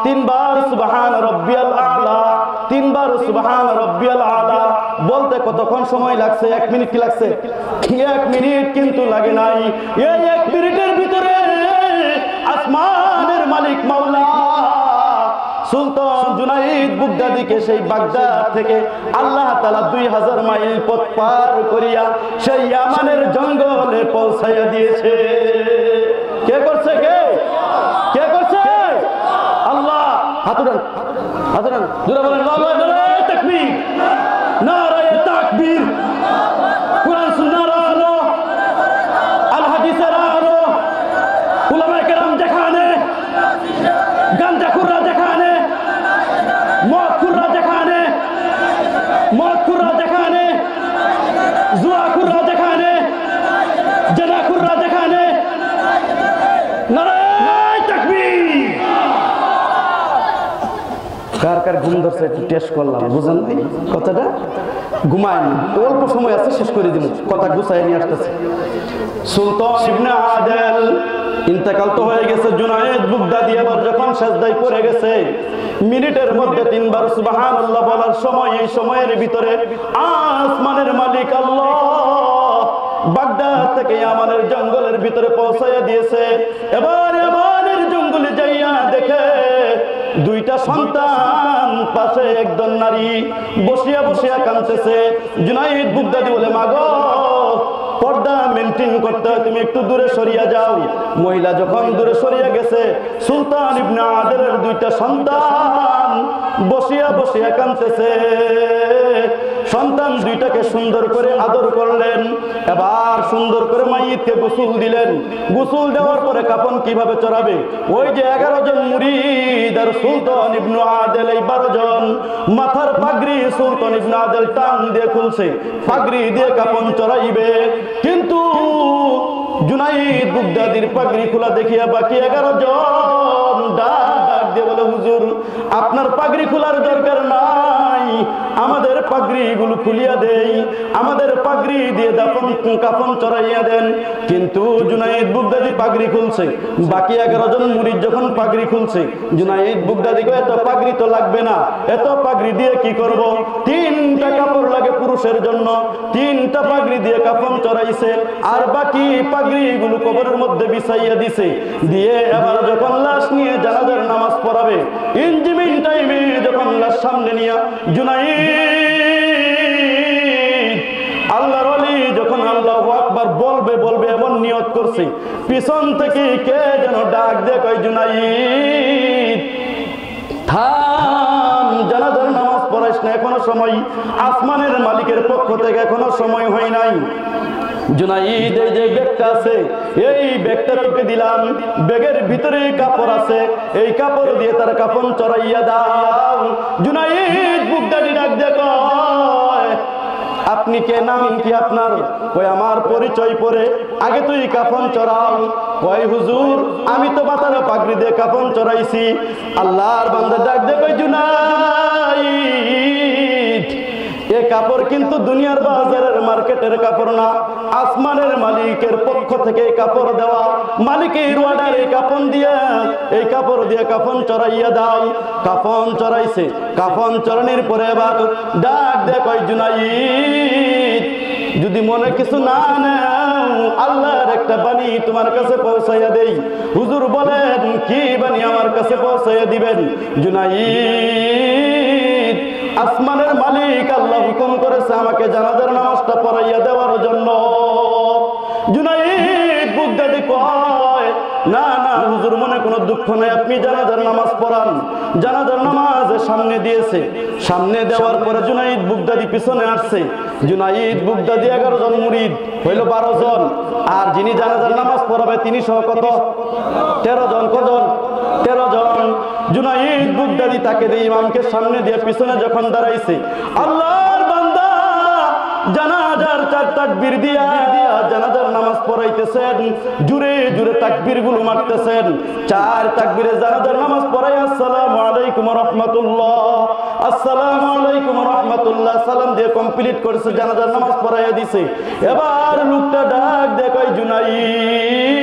S1: 3 বার সুবহান রাব্বিয়াল আলা, 3 বার সুবহান রাব্বিয়াল আলা বলতে কতক্ষণ সময় লাগছে? 1 মিনিট কি লাগছে? 1 মিনিট কিন্তু লাগে নাই। এই 1 মিনিটের ভিতরে আসমানের মালিক মাওলা সুলতান জুনাইদ বাগদাদিকে সেই বাগদাদ থেকে আল্লাহ তাআলা 2000 মাইল পথ পার করিয়া সেই ইয়ামানের জঙ্গলে পৌঁছাইয়া দিয়েছে। কে করছে? কে করছে? আল্লাহ। হাতুরান হাতুরান জোরে বলেন নারায়ে তাকবীর, নারায়ে তাকবীর। কুরআন সুন্নাহর আলো, আল হাদিসের আলো, উলামায়ে কেরাম যেখানে, গাঞ্জাখুররা যেখানে, মদখুররা যেখানে, মদখুররা যেখানে, জুয়াখুররা যেখানে, জেনাখুররা যেখানে, নারায়ে তাকবীর। কার কার ঘুম ধরছে একটু টেস্ট করলাম, বুঝেন কথাটা? ঘুমায় না, অল্প সময় আছে, শেষ করে দিব, কথা গুছাই নিয়ে আসতেছে। সুলতান ইবনে আদিল ইন্তেকাল তো হয়ে গেছে। জুনাইদ বাগদাদি আবার যখন সেজদায় পড়ে গেছে, মিনিটের মধ্যে 3 বার সুবহানাল্লাহ বলার সময়, এই সময়ের ভিতরে আসমানের মালিক আল্লাহ বাগদাদ থেকে ইয়ামানের জঙ্গলের ভিতরে পৌঁছাইয়া দিয়েছে। এবার ইয়ামানের জঙ্গলে যাইয়া দেখে দুইটা সন্তান, পাশে একজন নারী বসিয়া বসিয়া কাঁদতেছে। জুনাইদ বুগদাদি বলে, মাগো পর্দা মেনটেন করতে হয়, তুমি একটু দূরে সরিয়া যাও। মহিলা যখন দূরে সরিয়া গেছে, সুলতান ইবনে আদেলের দুইটা সন্তান বসিয়া বসিয়া কাঁদতেছে। সন্তান দুইটাকে সুন্দর করে আদর করলেন, এবার সুন্দর করে মাইয়িতকে গোসল দিলেন। গোসল দেওয়ার পরে কাফন কিভাবে চড়াবে? ওই যে 11 জন মুরিদ আর সুলতান ইবনে আদেল, এই 12 জন মাথার পাগড়ি সুলতান ইবনে আদেল টান দিয়ে খুলছে, পাগড়ি দিয়ে কাফন চড়াইবে। কিন্তু জুনাইদ বুগদাদির পাগড়ি খোলা দেখিয়া বাকি 11 জন ডাক দিয়ে বলে, হুজুর আপনার পাগড়ি খোলার দরকার নাই, আমাদের পাগড়ি গুলো খুলিয়া দেই, আমাদের পাগড়ি দিয়ে কাফন চড়াইয়া দেন। কিন্তু জুনাইদ বুগদাদি পাগড়ি খুলছে, বাকি 11 জন মুরিদ যখন পাগড়ি খুলছে, জুনাইদ বুগদাদিকে এত পাগড়ি তো লাগবে না, এত পাগড়ি দিয়ে কি করব? 3টা কাপড় লাগে পুরুষের জন্য, 3টা পাগড়ি দিয়ে কাফন চড়াইছে, আর বাকি পাগড়ি গুলো কবরের মধ্যে বিছাইয়া দিছে। দিয়ে এবার যখন লাশ নিয়ে জানাজার নামাজ পড়াবে, ইনজিমিন টাইমে যখন লাশ সামনে নিয়ে জুনাইদ আল্লাহর ওলি যখন আল্লাহু আকবার বলবে বলবে এমন নিয়ত করছে, পিছন থেকে কে যেন ডাক দিয়ে কয়, জুনাইদ থাম, জানাজার নামাজ পড়াইস না, এখনো সময়, আসমানের মালিকের পক্ষ থেকে এখনো সময় হয় নাই। জুনাইদ এই যে ব্যাগটা আছে, এই ব্যাগটা তোকে দিলাম, ব্যাগের ভিতরে কাপড় আছে, এই কাপড় দিয়ে তার কাফন চড়াইয়া দাও। জুনাইদ বুগদাদি ডাক দিয়ে কয়, আপনি কে, নাম কি আপনার? কই আমার পরিচয় পরে আগে তুই কাফন চড়াও। কই হুজুর আমি তো মাথার পাগড়ি দিয়ে কাফন চড়াইছি। আল্লাহর বান্দা ডাক দিয়ে কই, জুনাইদ এ কাপড় কিন্তু দুনিয়ার বাজারের মার্কেটের কাপড় না, আসমানের মালিকের পক্ষ থেকে কাপড় দেওয়া, মালিকের অর্ডারে কাফন দিয়ে, এই কাপড় দিয়ে কাফন চড়াইয়া দাও। কাফন চড়াইছে, কাফন চড়ানোর পরে এবার ডাক দে কয়, জুনাইদ যদি মনে কিছু না নাও, আল্লাহর একটা বাণী তোমার কাছে পৌঁছাইয়া দেই। হুজুর বলেন কি বাণী আমার কাছে পৌঁছাইয়া দিবেন? জুনাইদ আসমানের মালিক আল্লাহ হুকুম করেছে আমাকে জানাজার নামাজটা পড়াইয়া দেওয়ার জন্য। জুনাইদ বুগদাদি কয়, না না হুজুর মনে কোনো দুঃখ নাই, আপনি জানাজার নামাজ পড়ান। জানাজার নামাজ সামনে দিয়েছে, সামনে দেওয়ার পরে জুনাইদ বুগদাদি পিছনে আসছে। জুনাইদ বুগদাদি 11 জন মুরিদ হইল 12 জন, আর যিনি জানাজার নামাজ পড়াবে তিনি সহ কত? 13 জন। কজন? 13 জন। জুনাইদ বুগদাদি তাকে দিয়ে ইমামকে সামনে দিয়ে পিছনে যখন দাঁড়াইছে, আল্লাহর বান্দা জানাজার 4 তাকবীর দিয়া জানাজার নামাজ পড়াইতেছেন, জুরে জুরে তাকবীর গুলো মারতেছেন। 4 তাকবীরে জানাজার নামাজ পড়াই আসসালামু আলাইকুম ওয়া রাহমাতুল্লাহ, আসসালামু আলাইকুম ওয়া রাহমাতুল্লাহ সালাম দিয়ে কমপ্লিট করেছে, জানাজার নামাজ পড়াইয়া দিছে। এবার লোকটা ডাক দিয়ে কয়, জুনাইদ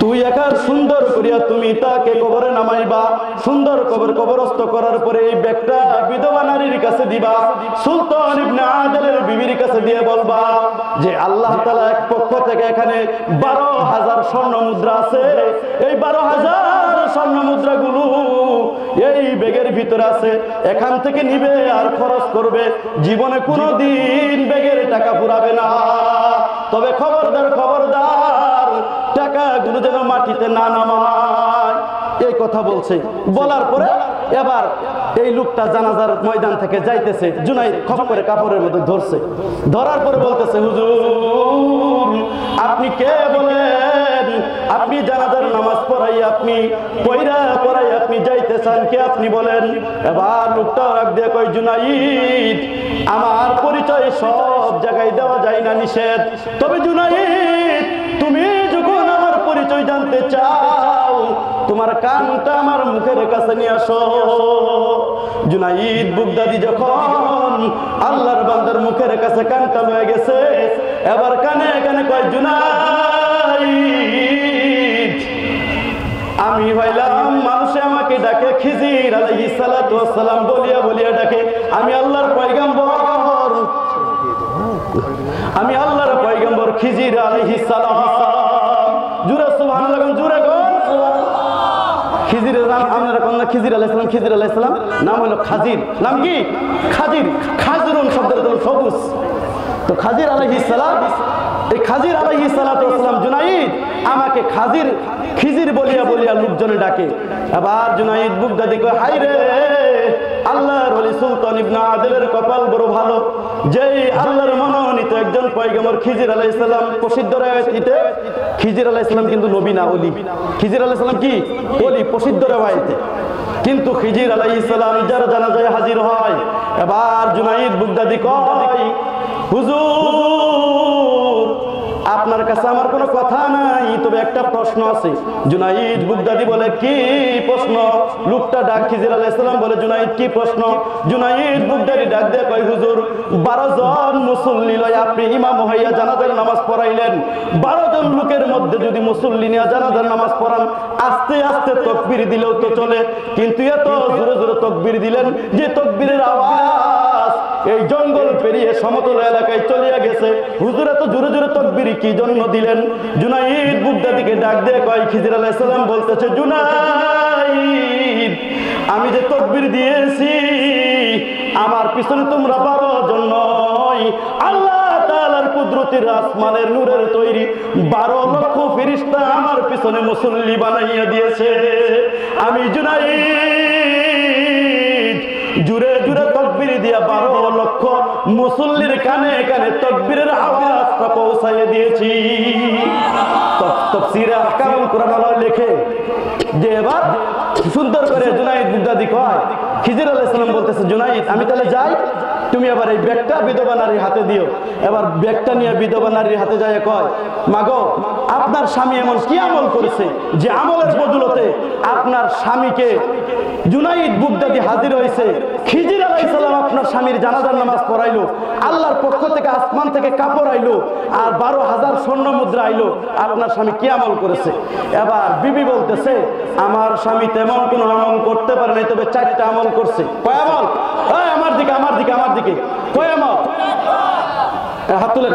S1: তুই একার সুন্দর করিয়া তুমি তাকে কবরে নামাইবা, সুন্দর কবরস্থ করার পরে এই ব্যাগটা বিধবা নারীর কাছে দিবা, সুলতান ইবনে আদেলের বিবির কাছে দিয়ে বলবা যে আল্লাহ তাআলা এক পক্ষ থেকে এখানে 12,000 স্বর্ণ মুদ্রা আছে, এই 12,000 স্বর্ণ মুদ্রা গুলো এই ব্যাগের ভিতরে আছে, এখান থেকে নিবে আর খরচ করবে, জীবনে কোনোদিন ব্যাগের টাকা ফুরাবে না। তবে খবরদার খবরদার টাকাগুলো যেন মাটিতে না নামায়, এই কথা বলছে। বলার পরে এবার এই লোকটা জানাজার ময়দান থেকে যাইতেছে, জুনাইদ খপ করে কাপড়ের মধ্যে ধরছে, ধরার পরে বলতেছে, হুজুর আপনি কে বলেন? আপনি জানাজার নামাজ পড়াই, আপনি পড়াই আপনি যাইতে চান, কে আপনি বলেন? এবার লোকটা রাগ দিয়ে কয়, জুনাইদ আমার পরিচয় সব জায়গায় দেওয়া যায় না, নিষেধ, তবে জুনাইদ তুমি যখন আমার পরিচয় জানতে চাও তোমার কানটা আমার মুখের কাছে নিয়ে আসো। জুনাইদ বুগদাদি যখন আল্লাহর বান্দার মুখের কাছে কানটা লয়ে গেছে, এবার কানে কানে কয়, জুনাইদ আমি হইলাম মানুষে আমাকে ডাকে খিজির আলাইহিস সালাতু ওয়াস সালাম বলিয়া বলিয়া ডাকে, আমি আল্লাহর পয়গম্বর, আমি আল্লাহর পয়গম্বর খিজির আলাইহিস সালাম। জুরে সুবহানাল্লাহ, জুরে গো খিজির আপনারা কোন খিজির আলাইহিস সালাম, খিজির আলাইহিস সালাম নাম হলো খাজির। নাম কি? খাজির। খাজরুন শব্দের অর্থ সবুজ। তো খাজির আলাইহিস সালাম, এই খাজির আলাইহিস সালাতু ওয়াস সালাম জুনাইদ আমাকে খাজির খিজির বলিয়া বলিয়া লোকজনে ডাকে। আবার জুনাইদ বুগদাদি কয়, হায় রে আল্লাহর ওলি সুলতান ইবনে আদিলের কপাল বড় ভালো, যেই আল্লাহর মনোনীত একজন পয়গম্বর খিজির আলাইহিস সালাম। প্রসিদ্ধ রওয়ায়েতে খিজির আলাইহিস সালাম কিন্তু নবী না, ওলি। খিজির আলাইহিস সালাম কি? ওলি, প্রসিদ্ধ রওয়ায়েতে। কিন্তু খিজির আলাইহিস সালাম যার জানাজায় হাজির হয়। এবার জুনাইদ বুগদাদি কয়, হুজুর আপনার কাছে আমার কোনো কথা নাই, তবে একটা প্রশ্ন আছে। জুনাইদ বুগদাদি বলে, কি প্রশ্ন? লোকটা ডাক খিজির আলাইহিস সালাম বলে, জুনাইদ কি প্রশ্ন? জুনাইদ বুগদাদি ডাক দিয়ে কয়, হুজুর 12 জন মুসল্লি লয় আপনি ইমাম হইয়া জানাজার নামাজ পড়াইলেন। 12 জন লোকের মধ্যে যদি মুসল্লি নিয়ে জানাজার নামাজ পড়ান, আস্তে আস্তে তাকবীর দিলেও তো চলে, কিন্তু এত জোরে জোরে তাকবীর দিলেন যে তাকবীরের আওয়াজ এই জঙ্গল পেরিয়ে সমতল এলাকায় চলিয়া গেছে। হুজুর এত জোরে জোরে তাকবীর কি জন্য দিলেন? জুনাইদ বুগদাদিকে ডাক দিয়ে কয়, খিজির আলাইহিস সালাম বলতেছে, জুনাইদ আমি যে তাকবীর দিয়েছি আমার পিছনে তোমরা 12 জন নয়, আল্লাহ তাআলার কুদরতের আসমানের নূরের তৈরি 12 লক্ষ ফেরেশতা আমার পিছনে মুসল্লি বানাইয়া দিয়েছে। আমি জুনাইদ জুরে জুরে তাকবীর দিয়া 12 লক্ষ মুসল্লির কানে কানে তাকবীরের আওয়াজটা পৌঁছাইয়ে দিয়েছি। তাফসীরে আহকামুল কুরআন লেখে যে এবার সুন্দর করে জুনাইদ বুগদাদি কয়, খিজির আলাইহিস সালাম বলতেছে, জুনাইদ আমি তাহলে যাই, তুমি আবার এই ব্যাগটা বিধবা নারীর হাতে দিও। এবার ব্যাগটা নিয়ে বিধবা নারীর হাতে যায়, কয়, মাগো আপনার স্বামী এমন কি আমল করেছে যে আমলের বদলতে আপনার স্বামীকে জুনাইদ বুগদাদি হাজির হয়েছে, খিজির আলাইহিস সালাম আপনার স্বামীর জানাজার নামাজ পড়াইলো, আল্লাহর পক্ষ থেকে আসমান থেকে কাপড় আইলো, আর 12,000 স্বর্ণ মুদ্রা আইলো, আপনার স্বামী কি আমল করেছে? এবার বিবি বলতেছে, আমার স্বামী তেমন কোনো আমল করতে পারে নাই, তবে 4টা আমল করছে। কয় আমল? আমার দিকে আমার দিকে আমার দিকে, কয় আমল? হাত তুলেন।